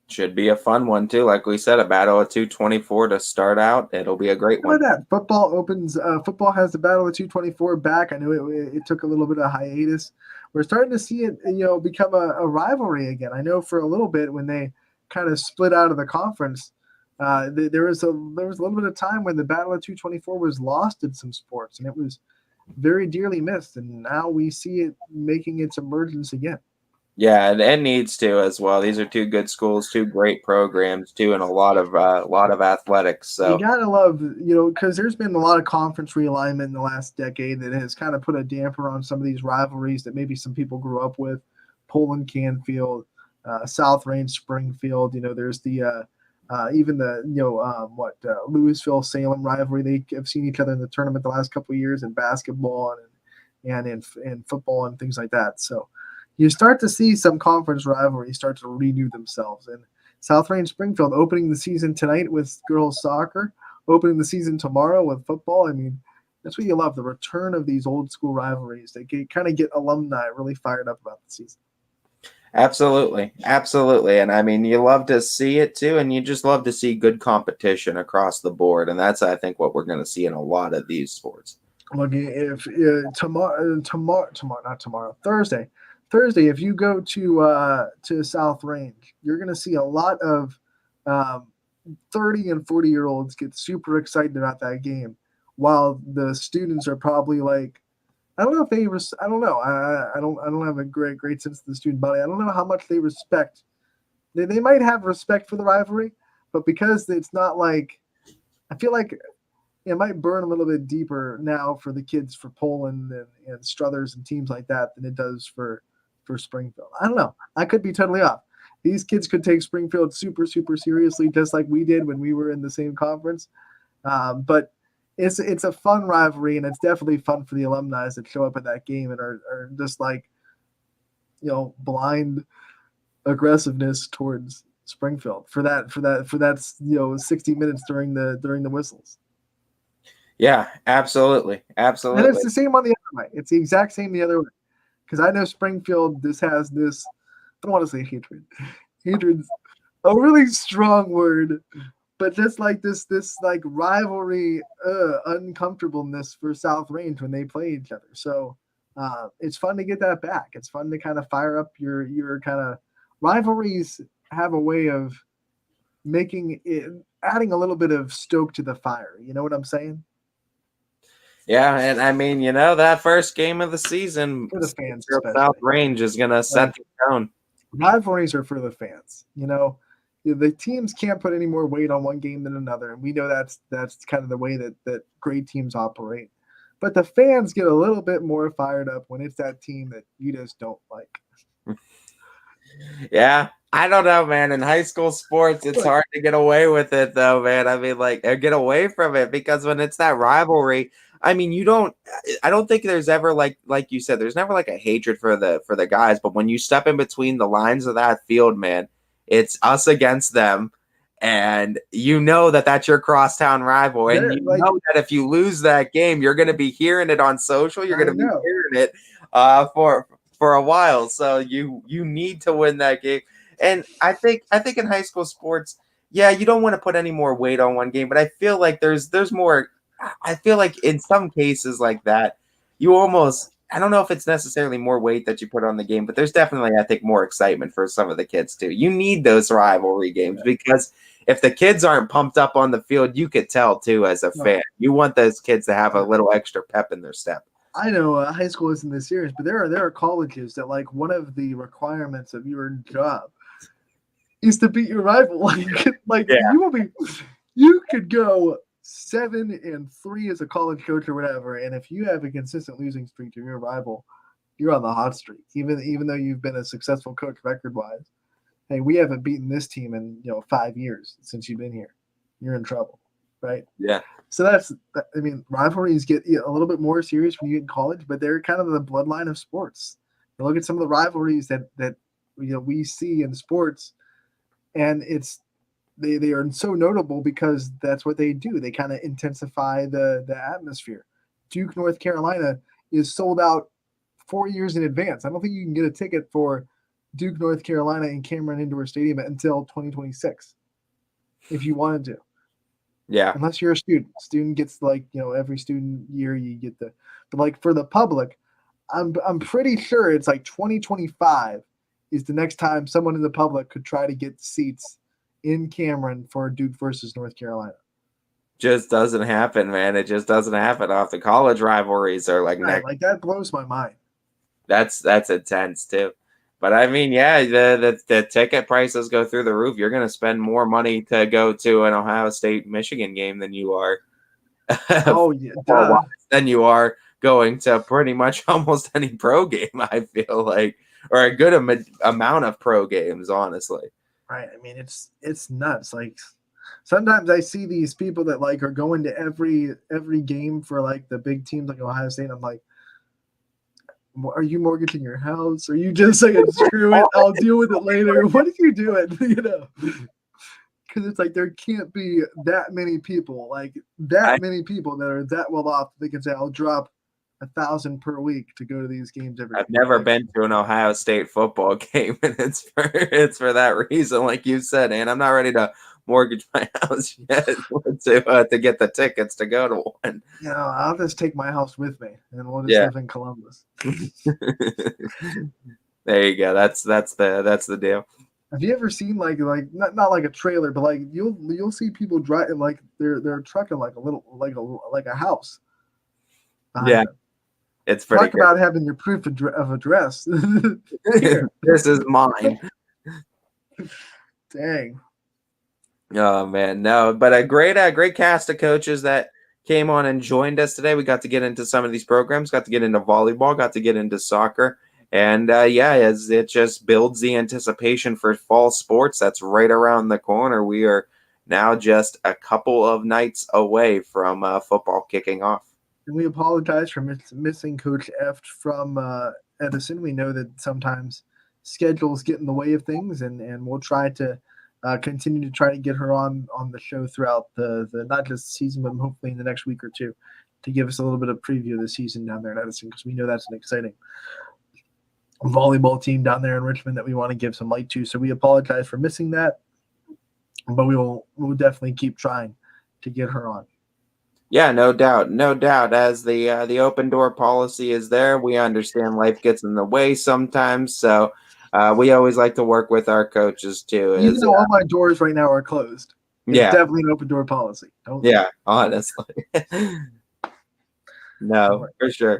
Should be a fun one, too. Like we said, a battle of 224 to start out. It'll be a great one. Look at that. Football has the battle of 224 back. I know it took a little bit of hiatus. We're starting to see it, become a rivalry again. I know for a little bit when they kind of split out of the conference, there was a little bit of time when the battle of 224 was lost in some sports, and it was very dearly missed. And now we see it making its emergence again. Yeah, and it needs to as well. These are 2 good schools, 2 great programs, too, and a lot of athletics. So you gotta love, because there's been a lot of conference realignment in the last decade that has kind of put a damper on some of these rivalries that maybe some people grew up with. Poland, Canfield, South Range, Springfield. There's the even the Louisville, Salem rivalry. They have seen each other in the tournament the last couple of years in basketball and in football and things like that. So you start to see some conference rivalries start to renew themselves. And South Range Springfield opening the season tonight with girls soccer, opening the season tomorrow with football. I mean, that's what you love, the return of these old school rivalries. They kind of get alumni really fired up about the season. Absolutely. And I mean, you love to see it too, and you just love to see good competition across the board. And that's, I think, what we're going to see in a lot of these sports. Look, if Thursday, if you go to South Range, you're going to see a lot of 30 and 40-year-olds get super excited about that game, while the students are probably like, I don't know. I don't have a great sense of the student body. I don't know how much they respect. They might have respect for the rivalry, but because it's not like, I feel like it might burn a little bit deeper now for the kids for Poland and Struthers and teams like that than it does for Springfield. I don't know. I could be totally off. These kids could take Springfield super, super seriously, just like we did when we were in the same conference. But it's a fun rivalry, and it's definitely fun for the alumni that show up at that game and are just like, blind aggressiveness towards Springfield for that 60 minutes during the whistles. Yeah, absolutely. And it's the same on the other way. It's the exact same the other way. Because I know Springfield has this don't want to say hatred. Hatred's a really strong word, but just like this like rivalry, uncomfortableness for South Range when they play each other. So it's fun to get that back. It's fun to kind of fire up your kind of rivalries. Have a way of making it, adding a little bit of stoke to the fire. You know what I'm saying? Yeah, and I mean, that first game of the season For the fans, South Range is going to set the tone. Rivalries are for the fans. The teams can't put any more weight on one game than another, and we know that's kind of the way that great teams operate. But the fans get a little bit more fired up when it's that team that you just don't like. Yeah, I don't know, man. In high school sports, it's hard to get away with it, though, man. I mean, get away from it, because when it's that rivalry, I mean, I don't think there's ever like you said, there's never like a hatred for the guys, but when you step in between the lines of that field, man, it's us against them, and that's your crosstown rival, and know that if you lose that game, you're going to be hearing it on social, you're going to be hearing it for a while, so you need to win that game. And I think in high school sports, yeah, you don't want to put any more weight on one game, but I feel like there's more. I feel like in some cases like that, I don't know if it's necessarily more weight that you put on the game, but there's definitely, I think, more excitement for some of the kids too. You need those rivalry games, because if the kids aren't pumped up on the field, you could tell too as a fan. You want those kids to have a little extra pep in their step. I know high school isn't this serious, but there are colleges that, like, one of the requirements of your job is to beat your rival. You could go 7-3 as a college coach or whatever, and if you have a consistent losing streak to your rival, you're on the hot streak. Even though you've been a successful coach record-wise, hey, we haven't beaten this team in 5 years since you've been here. You're in trouble, right? Yeah. So rivalries get a little bit more serious when you get in college, but they're kind of the bloodline of sports. You look at some of the rivalries that we see in sports, and they are so notable because that's what they do. They kind of intensify the atmosphere. Duke, North Carolina is sold out 4 years in advance. I don't think you can get a ticket for Duke, North Carolina in Cameron Indoor Stadium until 2026 if you wanted to. Yeah. Unless you're a student. Student gets every student year you get but for the public, I'm pretty sure it's 2025 is the next time someone in the public could try to get seats in Cameron for Duke versus North Carolina. Just doesn't happen, man. It just doesn't happen. Off the college rivalries are that blows my mind. That's intense too. But I mean, yeah, the ticket prices go through the roof. You're going to spend more money to go to an Ohio State Michigan game than you are. Than you are going to pretty much almost any pro game. I feel like, or a good amount of pro games, honestly. Right. I mean, it's nuts. Sometimes I see these people that are going to every game for the big teams like Ohio State. And I'm like, are you mortgaging your house? Are you just saying, screw it, I'll deal with it later? What are you doing? Because it's there can't be that many people, many people that are that well off. They can say, I'll drop $1,000 per week to go to these games every I've never been to an Ohio State football game, and it's for that reason, like you said, and I'm not ready to mortgage my house yet to get the tickets to go to one. I'll just take my house with me, and we'll just live in Columbus. There you go. That's the deal. Have you ever seen not like a trailer, but you'll see people driving they're trucking a little like a house. Yeah. Them. It's pretty Talk about having your proof of address. This is mine. Dang. Oh man, no, but a great cast of coaches that came on and joined us today. We got to get into some of these programs, got to get into volleyball, got to get into soccer, and as it just builds the anticipation for fall sports that's right around the corner. We are now just a couple of nights away from football kicking off. And we apologize for missing Coach F from Edison. We know that sometimes schedules get in the way of things, and we'll try to continue to try to get her on the show throughout the not just the season, but hopefully in the next week or two to give us a little bit of preview of the season down there in Edison, because we know that's an exciting volleyball team down there in Richmond that we want to give some light to. So we apologize for missing that, but we'll definitely keep trying to get her on. Yeah, no doubt, no doubt. As the open door policy is there, we understand life gets in the way sometimes, so we always like to work with our coaches too. Even though all my doors right now are closed, it's definitely an open door policy. Honestly, no, for sure.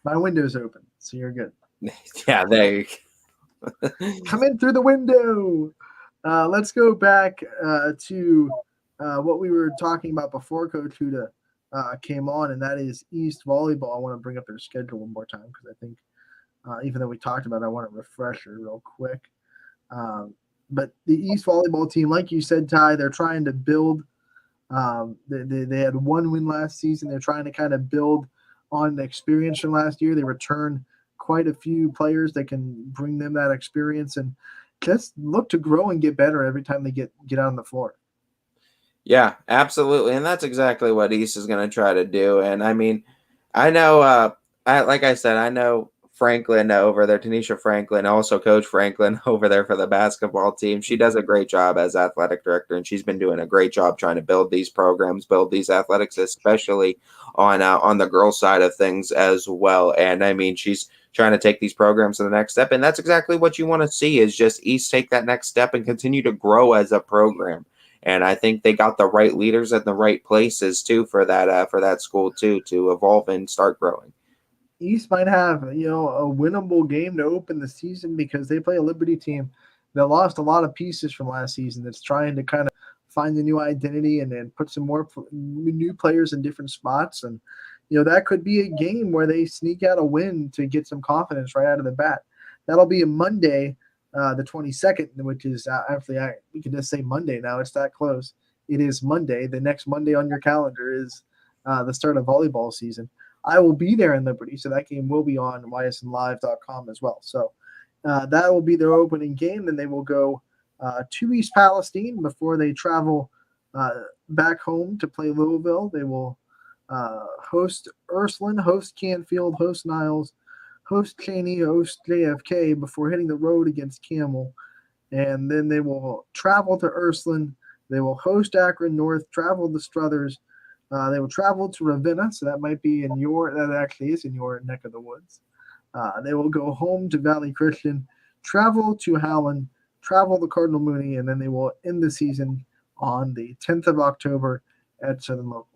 My window's open, so you're good. Yeah, there you go. Come in through the window. Let's go back to what we were talking about before Coach Huda came on, and that is East Volleyball. I want to bring up their schedule one more time because I think even though we talked about it, I want to refresh it real quick. But the East Volleyball team, like you said, Ty, they're trying to build. They had one win last season. They're trying to kind of build on the experience from last year. They return quite a few players that can bring them that experience and just look to grow and get better every time they get out on the floor. Yeah, absolutely. And that's exactly what East is going to try to do. And I mean, I know, like I said, I know Franklin over there, Tanisha Franklin, also Coach Franklin over there for the basketball team. She does a great job as athletic director, and she's been doing a great job trying to build these programs, build these athletics, especially on the girls' side of things as well. And I mean, she's trying to take these programs to the next step, and that's exactly what you want to see is just East take that next step and continue to grow as a program. And I think they got the right leaders at the right places too for that school too to evolve and start growing. East might have, a winnable game to open the season because they play a Liberty team that lost a lot of pieces from last season that's trying to kind of find a new identity and then put some more new players in different spots. And, that could be a game where they sneak out a win to get some confidence right out of the bat. That'll be a Monday, the 22nd, which is actually, we can just say Monday now. It's that close. It is Monday. The next Monday on your calendar is the start of volleyball season. I will be there in Liberty, so that game will be on ysnlive.com as well. So that will be their opening game. Then they will go to East Palestine before they travel back home to play Louisville. They will host Ursuline, host Canfield, host Niles, host Cheney, host JFK before hitting the road against Camel. And then they will travel to Ursuline. They will host Akron North, travel to Struthers. They will travel to Ravenna, so that might be that actually is in your neck of the woods. They will go home to Valley Christian, travel to Howland, travel to Cardinal Mooney, and then they will end the season on the 10th of October at Southern Local.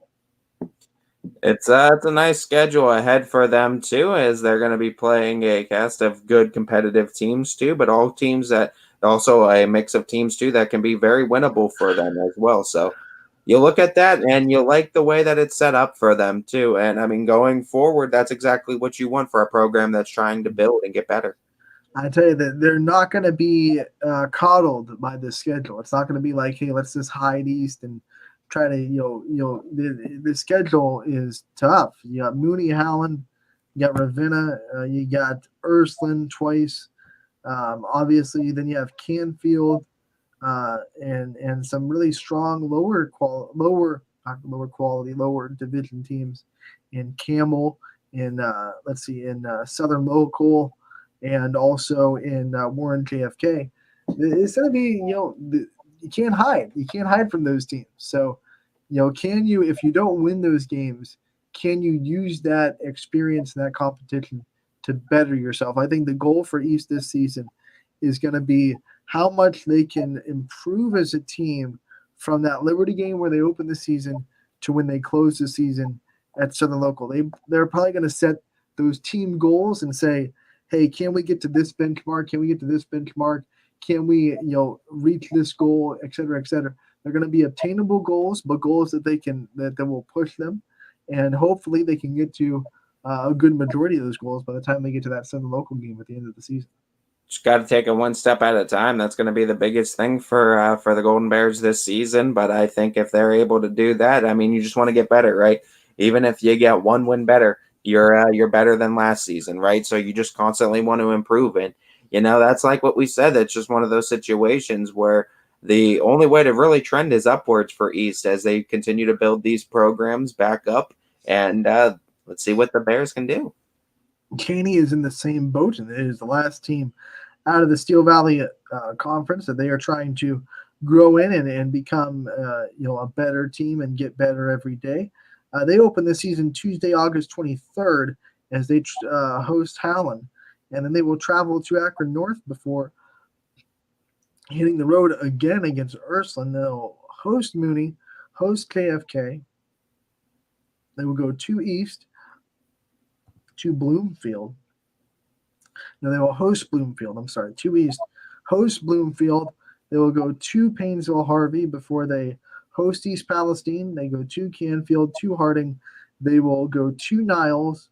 It's a nice schedule ahead for them too, as they're going to be playing a cast of good competitive teams too, but all teams that also a mix of teams too that can be very winnable for them as well. So you look at that and you like the way that it's set up for them too. And I mean, going forward, that's exactly what you want for a program that's trying to build and get better. I tell you that they're not going to be coddled by this schedule. It's not going to be like, hey, let's just hide East and try to, the schedule is tough. You got Mooney, Howland, you got Ravenna, you got Ursuline twice. Obviously, then you have Canfield. And some really strong lower division teams in Camel, in Southern Local, and also in Warren JFK. It's going to be, you can't hide. You can't hide from those teams. So, can you, if you don't win those games, can you use that experience and that competition to better yourself? I think the goal for East this season is going to be how much they can improve as a team from that Liberty game where they open the season to when they close the season at Southern Local. They're probably going to set those team goals and say, hey, can we get to this benchmark? Can we get to this benchmark? Can we, reach this goal, et cetera, et cetera? They're going to be obtainable goals, but goals that that will push them. And hopefully they can get to a good majority of those goals by the time they get to that Southern Local game at the end of the season. Just got to take it one step at a time. That's going to be the biggest thing for the Golden Bears this season. But I think if they're able to do that, I mean, you just want to get better, right? Even if you get one win better, you're better than last season, right? So you just constantly want to improve. And, that's like what we said. That's just one of those situations where the only way to really trend is upwards for East as they continue to build these programs back up. And let's see what the Bears can do. Cheney is in the same boat, and it is the last team out of the Steel Valley Conference that they are trying to grow in and become a better team and get better every day. They open the season Tuesday, August 23rd, as they host Howland, and then they will travel to Akron North before hitting the road again against Ursuline. They'll host Mooney, host KFK. They will go to East, to Bloomfield. No, they will host Bloomfield. I'm sorry, to East, host Bloomfield. They will go to Painesville Harvey before they host East Palestine. They go to Canfield, to Harding. They will go to Niles,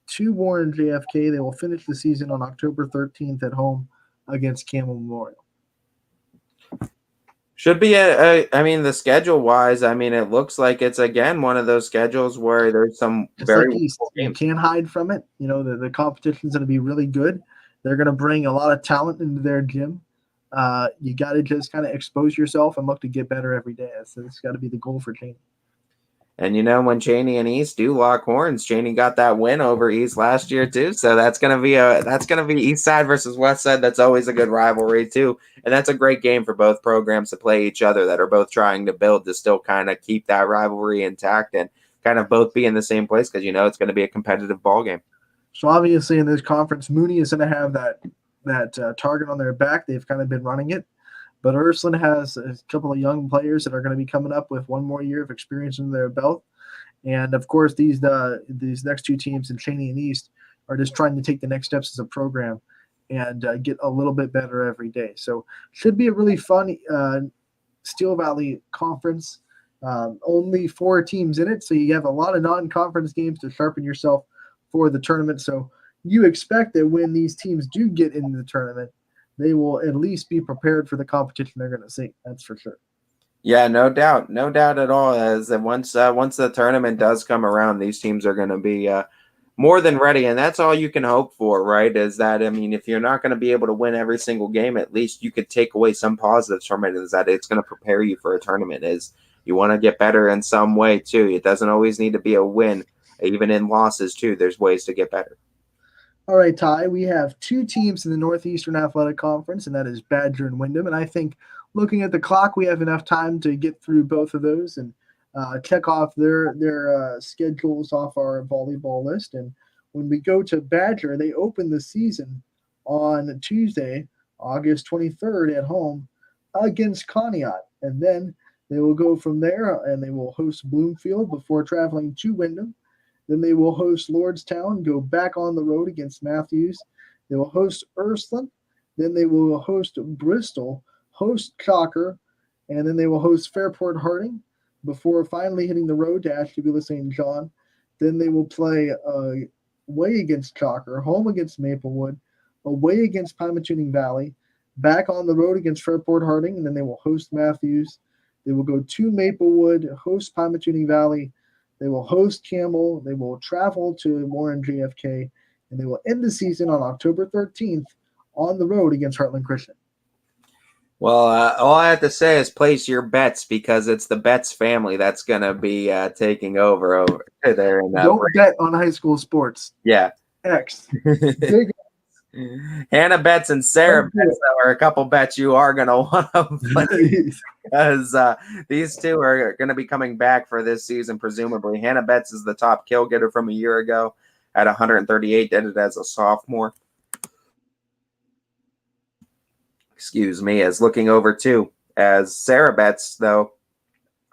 to Warren JFK. They will finish the season on October 13th at home against Campbell Memorial. Should be the schedule wise, it looks like it's again one of those schedules where there's some very like East. You can't hide from it. The competition's going to be really good. They're going to bring a lot of talent into their gym. You got to just kind of expose yourself and look to get better every day. So it's got to be the goal for Cheney. And when Cheney and East do lock horns, Cheney got that win over East last year too. So that's gonna be East Side versus West Side. That's always a good rivalry too. And that's a great game for both programs to play each other that are both trying to build to still kind of keep that rivalry intact and kind of both be in the same place because it's going to be a competitive ball game. So obviously in this conference, Mooney is going to have that target on their back. They've kind of been running it. But Ursuline has a couple of young players that are going to be coming up with one more year of experience under their belt. And, of course, these next two teams in Cheney and East are just trying to take the next steps as a program and get a little bit better every day. So should be a really fun Steel Valley Conference. Only 4 teams in it, so you have a lot of non-conference games to sharpen yourself for the tournament. So you expect that when these teams do get into the tournament, they will at least be prepared for the competition they're going to see. That's for sure. Yeah, no doubt at all. As that once the tournament does come around, these teams are going to be more than ready, and that's all you can hope for, right? Is that if you're not going to be able to win every single game, at least you could take away some positives from it. Is that it's going to prepare you for a tournament? Is you want to get better in some way too. It doesn't always need to be a win, even in losses too. There's ways to get better. All right, Ty, we have 2 teams in the Northeastern Athletic Conference, and that is Badger and Windham. And I think looking at the clock, we have enough time to get through both of those and check off their schedules off our volleyball list. And when we go to Badger, they open the season on Tuesday, August 23rd at home against Conneaut. And then they will go from there, and they will host Bloomfield before traveling to Windham. Then they will host Lordstown, go back on the road against Matthews. They will host Ursuline. Then they will host Bristol, host Chalker, and then they will host Fairport Harding before finally hitting the road to Ashtabula St. John. Then they will play away against Chalker, home against Maplewood, away against Pymatuning Valley, back on the road against Fairport Harding, and then they will host Matthews. They will go to Maplewood, host Pymatuning Valley. They will host Campbell. They will travel to Warren JFK, and they will end the season on October 13th on the road against Heartland Christian. Well, all I have to say is place your bets because it's the Betts family that's going to be taking over there. Don't bet on high school sports. Yeah. X. Big Hannah Betts and Sarah Betts are a couple bets you are going to want to play because these two are going to be coming back for this season, presumably. Hannah Betts is the top kill getter from a year ago at 138, did it as a sophomore. Excuse me, as looking over too, as Sarah Betts, though,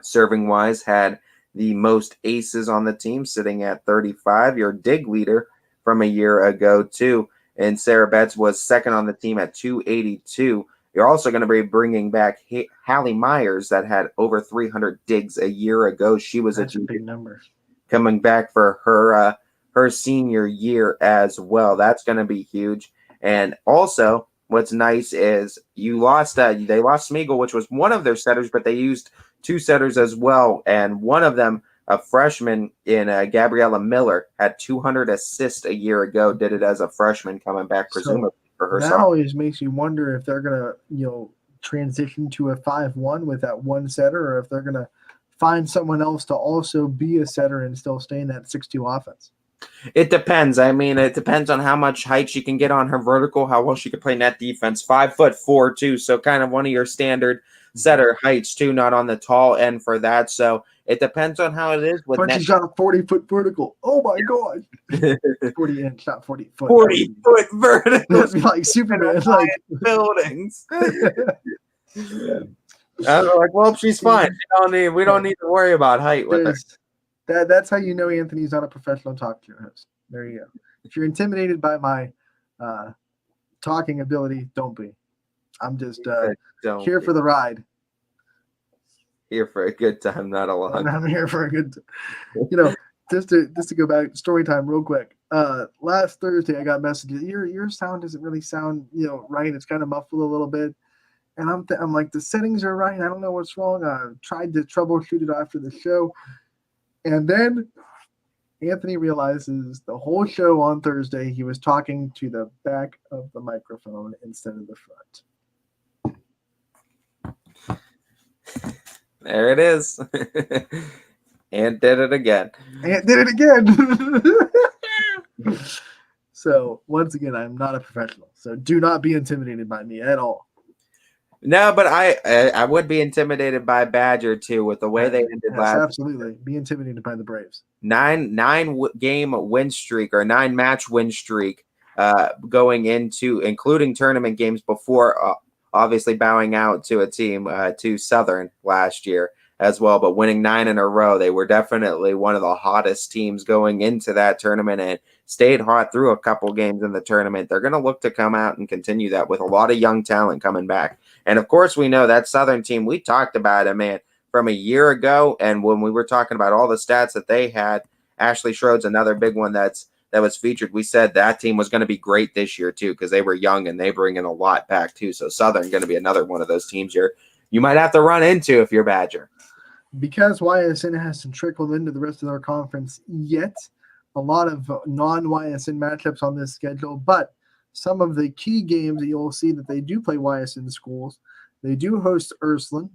serving-wise, had the most aces on the team, sitting at 35, your dig leader from a year ago, too. And Sarah Betts was second on the team at 282. You're also going to be bringing back Hallie Myers that had over 300 digs a year ago. She was a big number. Coming back for her senior year as well. That's going to be huge. And also, what's nice is they lost Smeagol, which was one of their setters, but they used 2 setters as well. And one of them, a freshman in Gabriella Miller, had 200 assists a year ago, did it as a freshman coming back, presumably for her. That always makes you wonder if they're going to, transition to a 5-1 with that one setter, or if they're going to find someone else to also be a setter and still stay in that 6-2 offense. It depends. I mean, it depends on how much height she can get on her vertical, how well she can play net defense. 5'4" too, so kind of one of your standard setter heights too, not on the tall end for that. So it depends on how it is with But net. she's got a 40-foot vertical. Oh my god. 40 inch, not 40 foot. 40-foot vertical. That'd be like Superman. Like buildings. I was like, well, she's fine. We don't need to worry about height with her. That's how you know Anthony's not a professional talk show host. There you go. If you're intimidated by my talking ability, don't be. I'm just here for the ride. Here for a good time, not a long. I'm here for a good time. Just to go back, story time real quick. Last Thursday I got messages. Your sound doesn't really sound right. It's kind of muffled a little bit. And I'm like, the settings are right. I don't know what's wrong. I tried to troubleshoot it after the show. And then Anthony realizes the whole show on Thursday he was talking to the back of the microphone instead of the front. There it is. And did it again. So once again, I'm not a professional. So do not be intimidated by me at all. No, but I would be intimidated by Badger too with the way they ended last. Absolutely, be intimidated by the Braves. 9-game win streak or 9-match win streak, going into including tournament games before, obviously bowing out to a team to Southern last year as well, but winning 9 in a row. They were definitely one of the hottest teams going into that tournament and stayed hot through a couple games in the tournament. They're going to look to come out and continue that with a lot of young talent coming back. And of course, we know that Southern team, we talked about it, man, from a year ago. And when we were talking about all the stats that they had, Ashley Schroed's another big one that was featured. We said that team was going to be great this year too, because they were young and they bring in a lot back too. So Southern going to be another one of those teams you might have to run into if you're Badger. Because YSN hasn't trickled into the rest of their conference yet, a lot of non-YSN matchups on this schedule, but some of the key games that you'll see that they do play YSN schools. They do host Ursuline.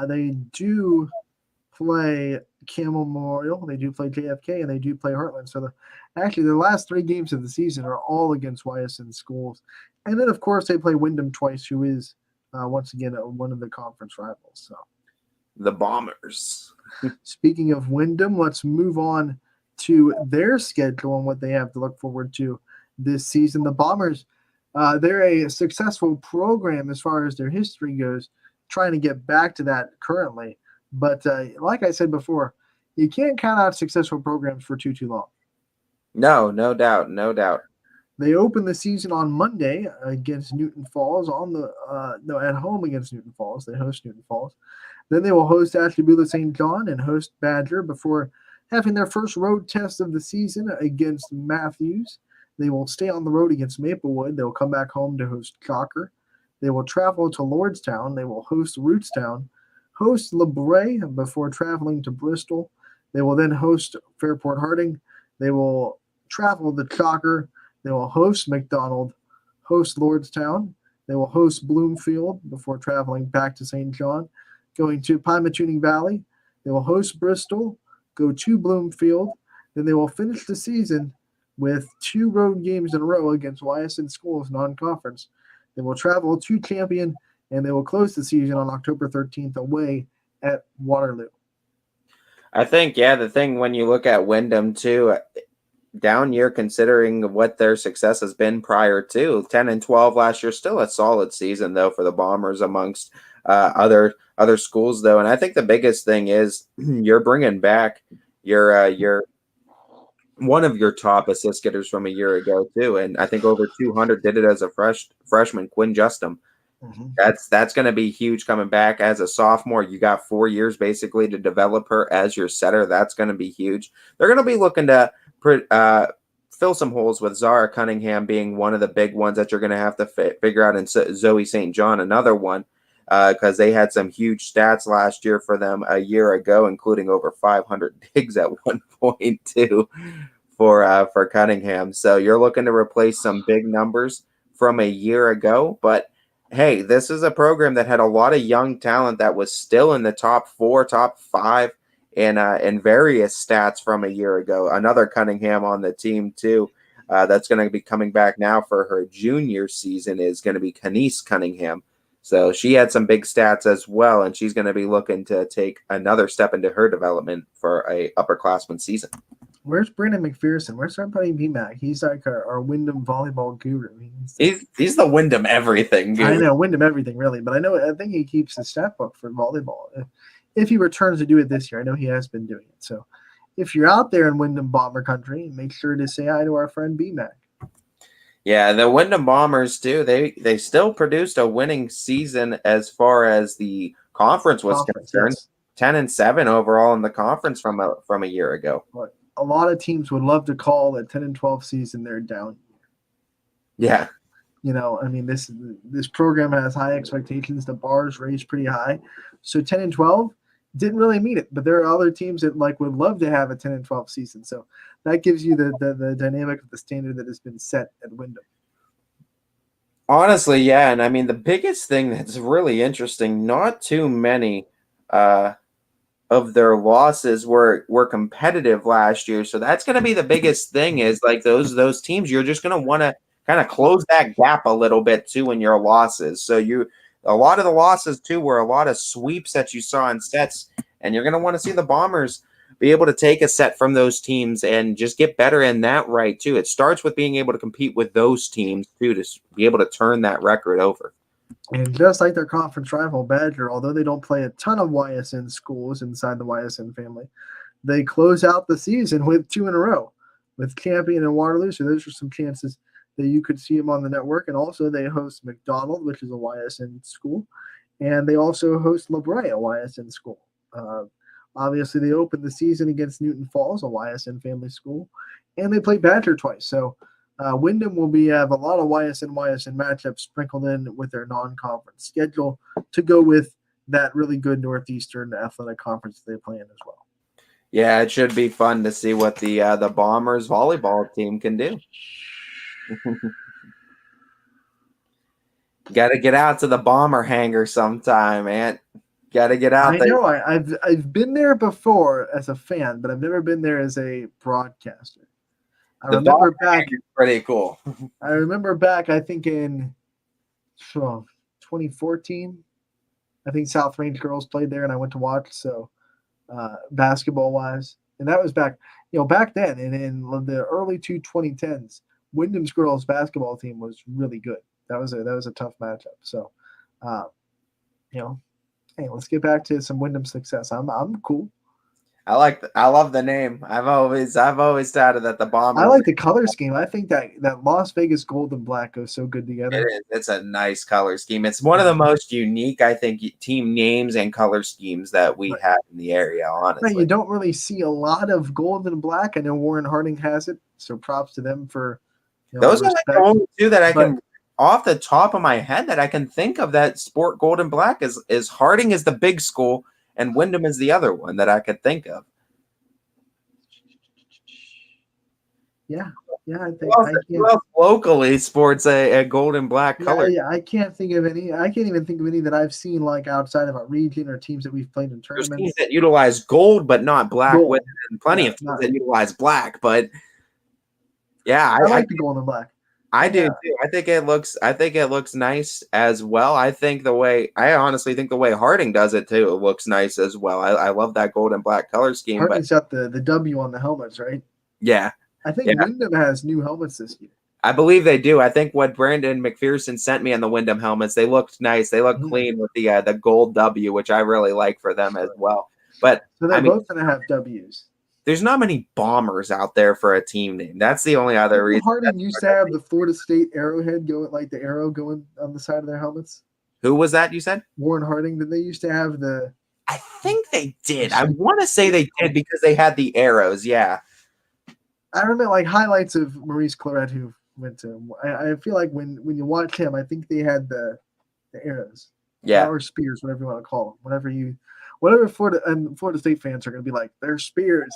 They do play Camel Memorial. They do play JFK, and they do play Heartland. So actually, the last 3 games of the season are all against YSN schools. And then, of course, they play Wyndham twice, who is, once again, one of the conference rivals. So the Bombers. Speaking of Wyndham, let's move on to their schedule and what they have to look forward to this season. The Bombers, they're a successful program as far as their history goes, trying to get back to that currently. But like I said before, you can't count out successful programs for too long. No doubt. They open the season on Monday against Newton Falls at home against Newton Falls. They host Newton Falls. Then they will host Ashtabula St. John and host Badger before having their first road test of the season against Matthews. They will stay on the road against Maplewood. They will come back home to host Cocker. They will travel to Lordstown. They will host Rootstown, host LeBray before traveling to Bristol. They will then host Fairport Harding. They will travel to Cocker. They will host McDonald, host Lordstown. They will host Bloomfield before traveling back to St. John, going to Pymatuning Valley. They will host Bristol, go to Bloomfield. Then they will finish the season with 2 road games in a row against YSN schools non-conference. They will travel to Champion, and they will close the season on October 13th away at Waterloo. I think, the thing when you look at Wyndham too, down year considering what their success has been prior to 10-12 last year, still a solid season though for the Bombers amongst other schools though. And I think the biggest thing is you're bringing back your one of your top assist getters from a year ago too, and I think over 200 did it as a freshman, Quinn Justum. Mm-hmm. That's going to be huge coming back as a sophomore. You got 4 years basically to develop her as your setter. That's going to be huge. They're going to be looking to fill some holes with Zara Cunningham being one of the big ones that you're going to have to figure out, and Zoe St. John another one, because they had some huge stats last year for them a year ago, including over 500 digs at one point too for Cunningham. So you're looking to replace some big numbers from a year ago, but hey, this is a program that had a lot of young talent that was still in the top 4, top 5 in various stats from a year ago. Another Cunningham on the team too. That's going to be coming back now for her junior season is going to be Kenice Cunningham. So she had some big stats as well, and she's going to be looking to take another step into her development for a upperclassman season. Where's Brandon McPherson? Where's our buddy BMAC? He's like our Wyndham volleyball guru. He's the Wyndham everything guru. I know, Wyndham everything, really. But I think he keeps the stat book for volleyball. If he returns to do it this year, I know he has been doing it. So if you're out there in Wyndham Bomber country, make sure to say hi to our friend BMAC. Yeah, the Wyndham Bombers too. They still produced a winning season as far as the conference was concerned. Yes. 10-7 overall in the conference from a year ago. But a lot of teams would love to call a 10-12 season their down year. Yeah. You know, I mean, this program has high expectations. The bar's raised pretty high. So 10-12 didn't really meet it. But there are other teams that would love to have a 10-12 season. So that gives you the dynamic of the standard that has been set at Wyndham. Honestly, yeah. And I mean, the biggest thing that's really interesting, not too many of their losses were competitive last year. So that's going to be the biggest thing is like those teams, you're just going to want to kind of close that gap a little bit too in your losses. So a lot of the losses too were a lot of sweeps that you saw in sets, and you're going to want to see the Bombers be able to take a set from those teams and just get better in that right too. It starts with being able to compete with those teams too, to be able to turn that record over. And just like their conference rival Badger, although they don't play a ton of YSN schools inside the YSN family, they close out the season with 2 in a row with Champion and Waterloo. So those are some chances that you could see them on the network. And also they host McDonald, which is a YSN school. And they also host La Brea, a YSN school. Obviously, they opened the season against Newton Falls, a YSN family school. And they play Badger twice. So Wyndham will have a lot of YSN matchups sprinkled in with their non-conference schedule to go with that really good Northeastern Athletic Conference they play in as well. Yeah, it should be fun to see what the Bombers volleyball team can do. Got to get out to the Bomber hangar sometime, man. Got to get out there. I know. I've been there before as a fan, but I've never been there as a broadcaster. I remember back. Pretty cool. I remember back. I think in 2014, I think South Range girls played there, and I went to watch. So basketball wise, and that was back then, and in the early 2010s, Wyndham's girls basketball team was really good. That was a tough matchup. So, hey, let's get back to some Wyndham success. I'm cool. I love the name. I've always touted that the Bombers. I like the color scheme. I think that Las Vegas gold and black goes so good together. It is. It's a nice color scheme. It's one of the most unique, I think, team names and color schemes that we have in the area, honestly. Right, you don't really see a lot of gold and black. I know Warren Harding has it, so props to them for those are like the only two that I can off the top of my head that I can think of that sport gold and black is Harding is the big school and Wyndham is the other one that I could think of. Yeah, I think who else locally sports a gold and black color. Yeah, I can't think of any. I can't even think of any that I've seen like outside of our region or teams that we've played in tournaments. There's teams that utilize gold but not black, with and plenty of teams that utilize black. But yeah, I like the gold and black. I do too. I think it looks nice as well. I honestly think the way Harding does it too, it looks nice as well. I love that gold and black color scheme. Harding's got the W on the helmets, right? Yeah. I think Wyndham has new helmets this year. I believe they do. I think what Brandon McPherson sent me on the Wyndham helmets, they looked nice. They look clean with the gold W, which I really like for them as well. But so they're both going to have W's. There's not many Bombers out there for a team name. That's the only other reason. Harding used to have the Florida State arrowhead going, like the arrow going on the side of their helmets. Who was that you said? Warren Harding. Did they used to have the? I think they did. I want to say they did because they had the arrows. Yeah. I remember like highlights of Maurice Claret who went to. I feel like when you watch him, I think they had the arrows. Yeah. Or spears, whatever you want to call them. Whatever Florida State fans are going to be like, they're spears.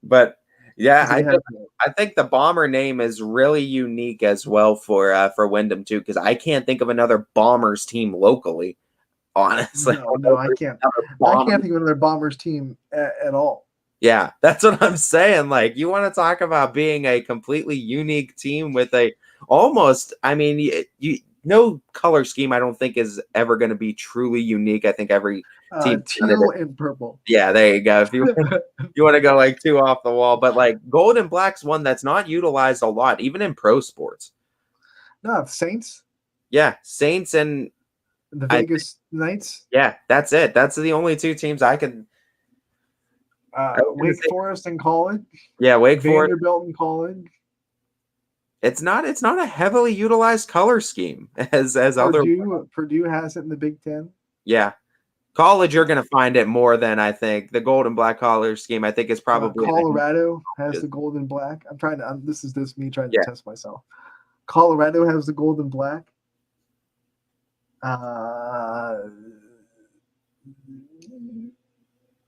But yeah, I think the Bomber name is really unique as well for Wyndham too, because I can't think of another Bombers team locally. honestly. No, I can't. I can't think of another Bombers team at all. Yeah, that's what I'm saying. Like, you want to talk about being a completely unique team with a almost, I mean, no color scheme I don't think is ever going to be truly unique. I think every team teal and purple. Yeah, there you go. If you want to go like too off the wall, but like gold and black's one that's not utilized a lot, even in pro sports. No, Saints. Yeah, Saints and the Vegas Knights. Yeah, that's it. That's the only two teams I can. Wake Forest in college. Yeah, Wake Forest. Vanderbilt in college. It's not a heavily utilized color scheme as other. Purdue has it in the Big Ten. Yeah, college you're going to find it more than I think the gold and black color scheme. I think is probably Colorado has the gold and black. I'm trying to. This is me trying to test myself. Colorado has the gold and black.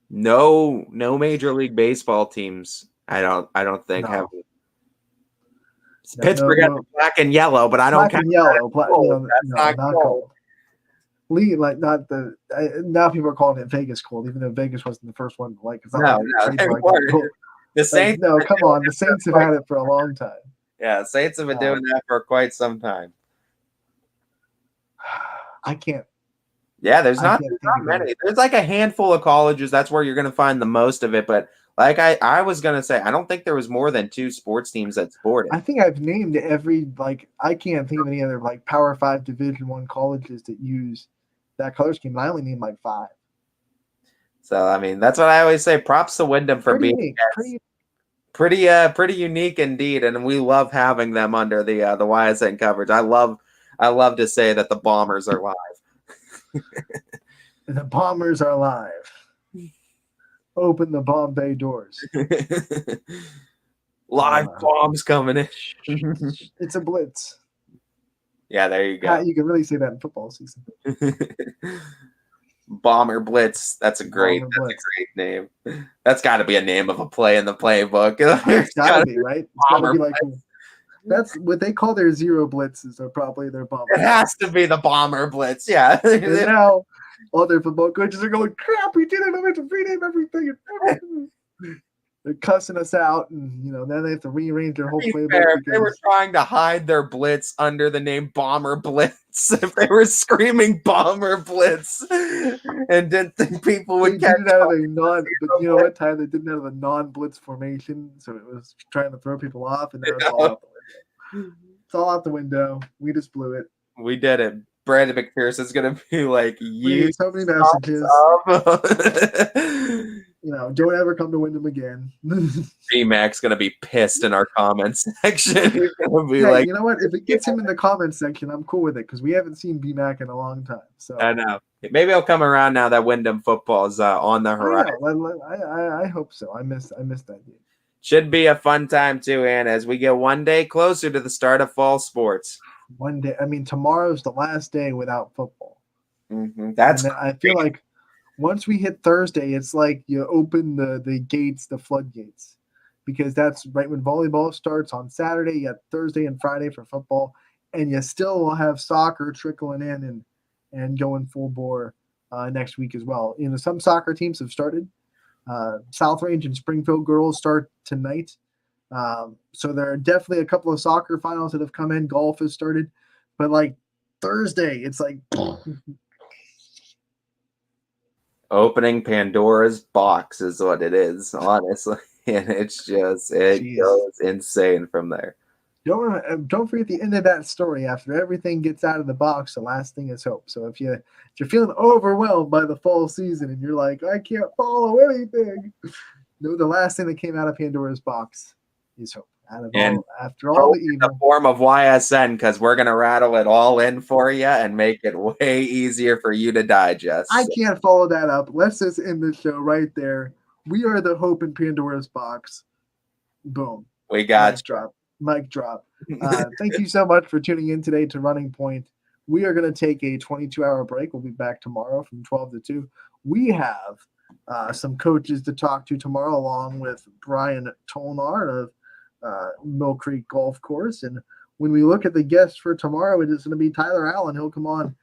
No Major League Baseball teams. I don't think have. Pittsburgh got the black and yellow, but I don't count yellow. That's not gold. Now people are calling it Vegas gold, even though Vegas wasn't the first one. The Saints. No, come on, the Saints have had it for a long time. Yeah, Saints have been doing that for quite some time. I can't. Yeah, there's not many. There's like a handful of colleges. That's where you're going to find the most of it. But like I was going to say, I don't think there was more than 2 sports teams that sported. I think I've named every I can't think of any other Power 5 Division I colleges that use that color scheme. I only named 5. So I mean, that's what I always say. Props to Wyndham for being pretty unique indeed, and we love having them under the YSN coverage. I love to say that the Bombers are live. The Bombers are live. Open the Bombay doors. Live bombs coming in. It's a blitz. Yeah, there you go. You can really say that in football season. Bomber Blitz. That's a great name. That's got to be a name of a play in the playbook. It's got to be, right? It's got to be that's what they call their zero blitzes, are probably their bomber. It has to be the Bomber Blitz, yeah. And now all their football coaches are going, crap, we did it. I'm going to rename everything. They're cussing us out, and then they have to rearrange their whole playbook. They were trying to hide their blitz under the name Bomber Blitz. If they were screaming Bomber Blitz and didn't think people would catch it. But you know what, Ty? They didn't have a non-blitz formation, so it was trying to throw people off, and now it's all out the window. It's all out the window. We just blew it. We did it. Brandon McPherson's gonna be like, "You so many messages." Don't ever come to Wyndham again. B-Mac's gonna be pissed in our comments section. He's gonna be you know what? If it gets him in the comments section, I'm cool with it because we haven't seen B-Mac in a long time. So I know. Maybe he'll come around now that Wyndham football is on the horizon. I hope so. I missed that game. Should be a fun time too, and as we get one day closer to the start of fall sports. One day. I mean, tomorrow's the last day without football. Mm-hmm. I feel like once we hit Thursday, it's like you open the gates, the floodgates, because that's right when volleyball starts on Saturday. You got Thursday and Friday for football, and you still will have soccer trickling in and going full bore next week as well. Some soccer teams have started. South Range and Springfield girls start tonight. So there are definitely a couple of soccer finals that have come in. Golf has started, but Thursday, it's opening Pandora's box is what it is, honestly, and it's just goes insane from there. Don't forget the end of that story. After everything gets out of the box, the last thing is hope. So if you're feeling overwhelmed by the fall season and you're like, I can't follow anything, the last thing that came out of Pandora's box is hope. After all the evil, the form of YSN, because we're gonna rattle it all in for you and make it way easier for you to digest. I can't follow that up. Let's just end the show right there. We are the hope in Pandora's box. Boom. We got Mic drop. Thank you so much for tuning in today to Running Point. We are going to take a 22-hour break. We'll be back tomorrow from 12 to 2. We have some coaches to talk to tomorrow, along with Brian Tolnard of Mill Creek Golf Course. And when we look at the guests for tomorrow, it is going to be Tyler Allen. He'll come on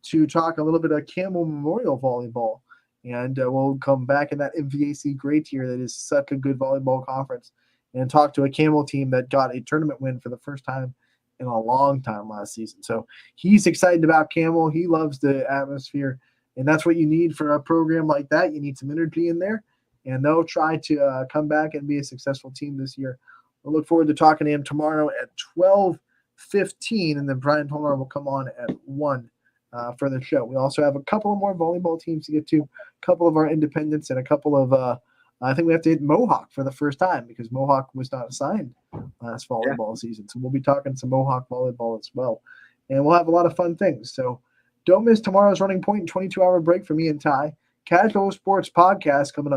to talk a little bit of Camel Memorial Volleyball. And we'll come back in that MVAC great tier that is such a good volleyball conference and talk to a Camel team that got a tournament win for the first time in a long time last season. So he's excited about Camel. He loves the atmosphere, and that's what you need for a program like that. You need some energy in there, and they'll try to come back and be a successful team this year. We'll look forward to talking to him tomorrow at 12:15, and then Brian Tolar will come on at 1 for the show. We also have a couple of more volleyball teams to get to, a couple of our independents, and a couple of I think we have to hit Mohawk for the first time because Mohawk was not assigned last volleyball season. So we'll be talking some Mohawk volleyball as well. And we'll have a lot of fun things. So don't miss tomorrow's Running Point and 22-hour break for me and Ty. Casual Sports Podcast coming up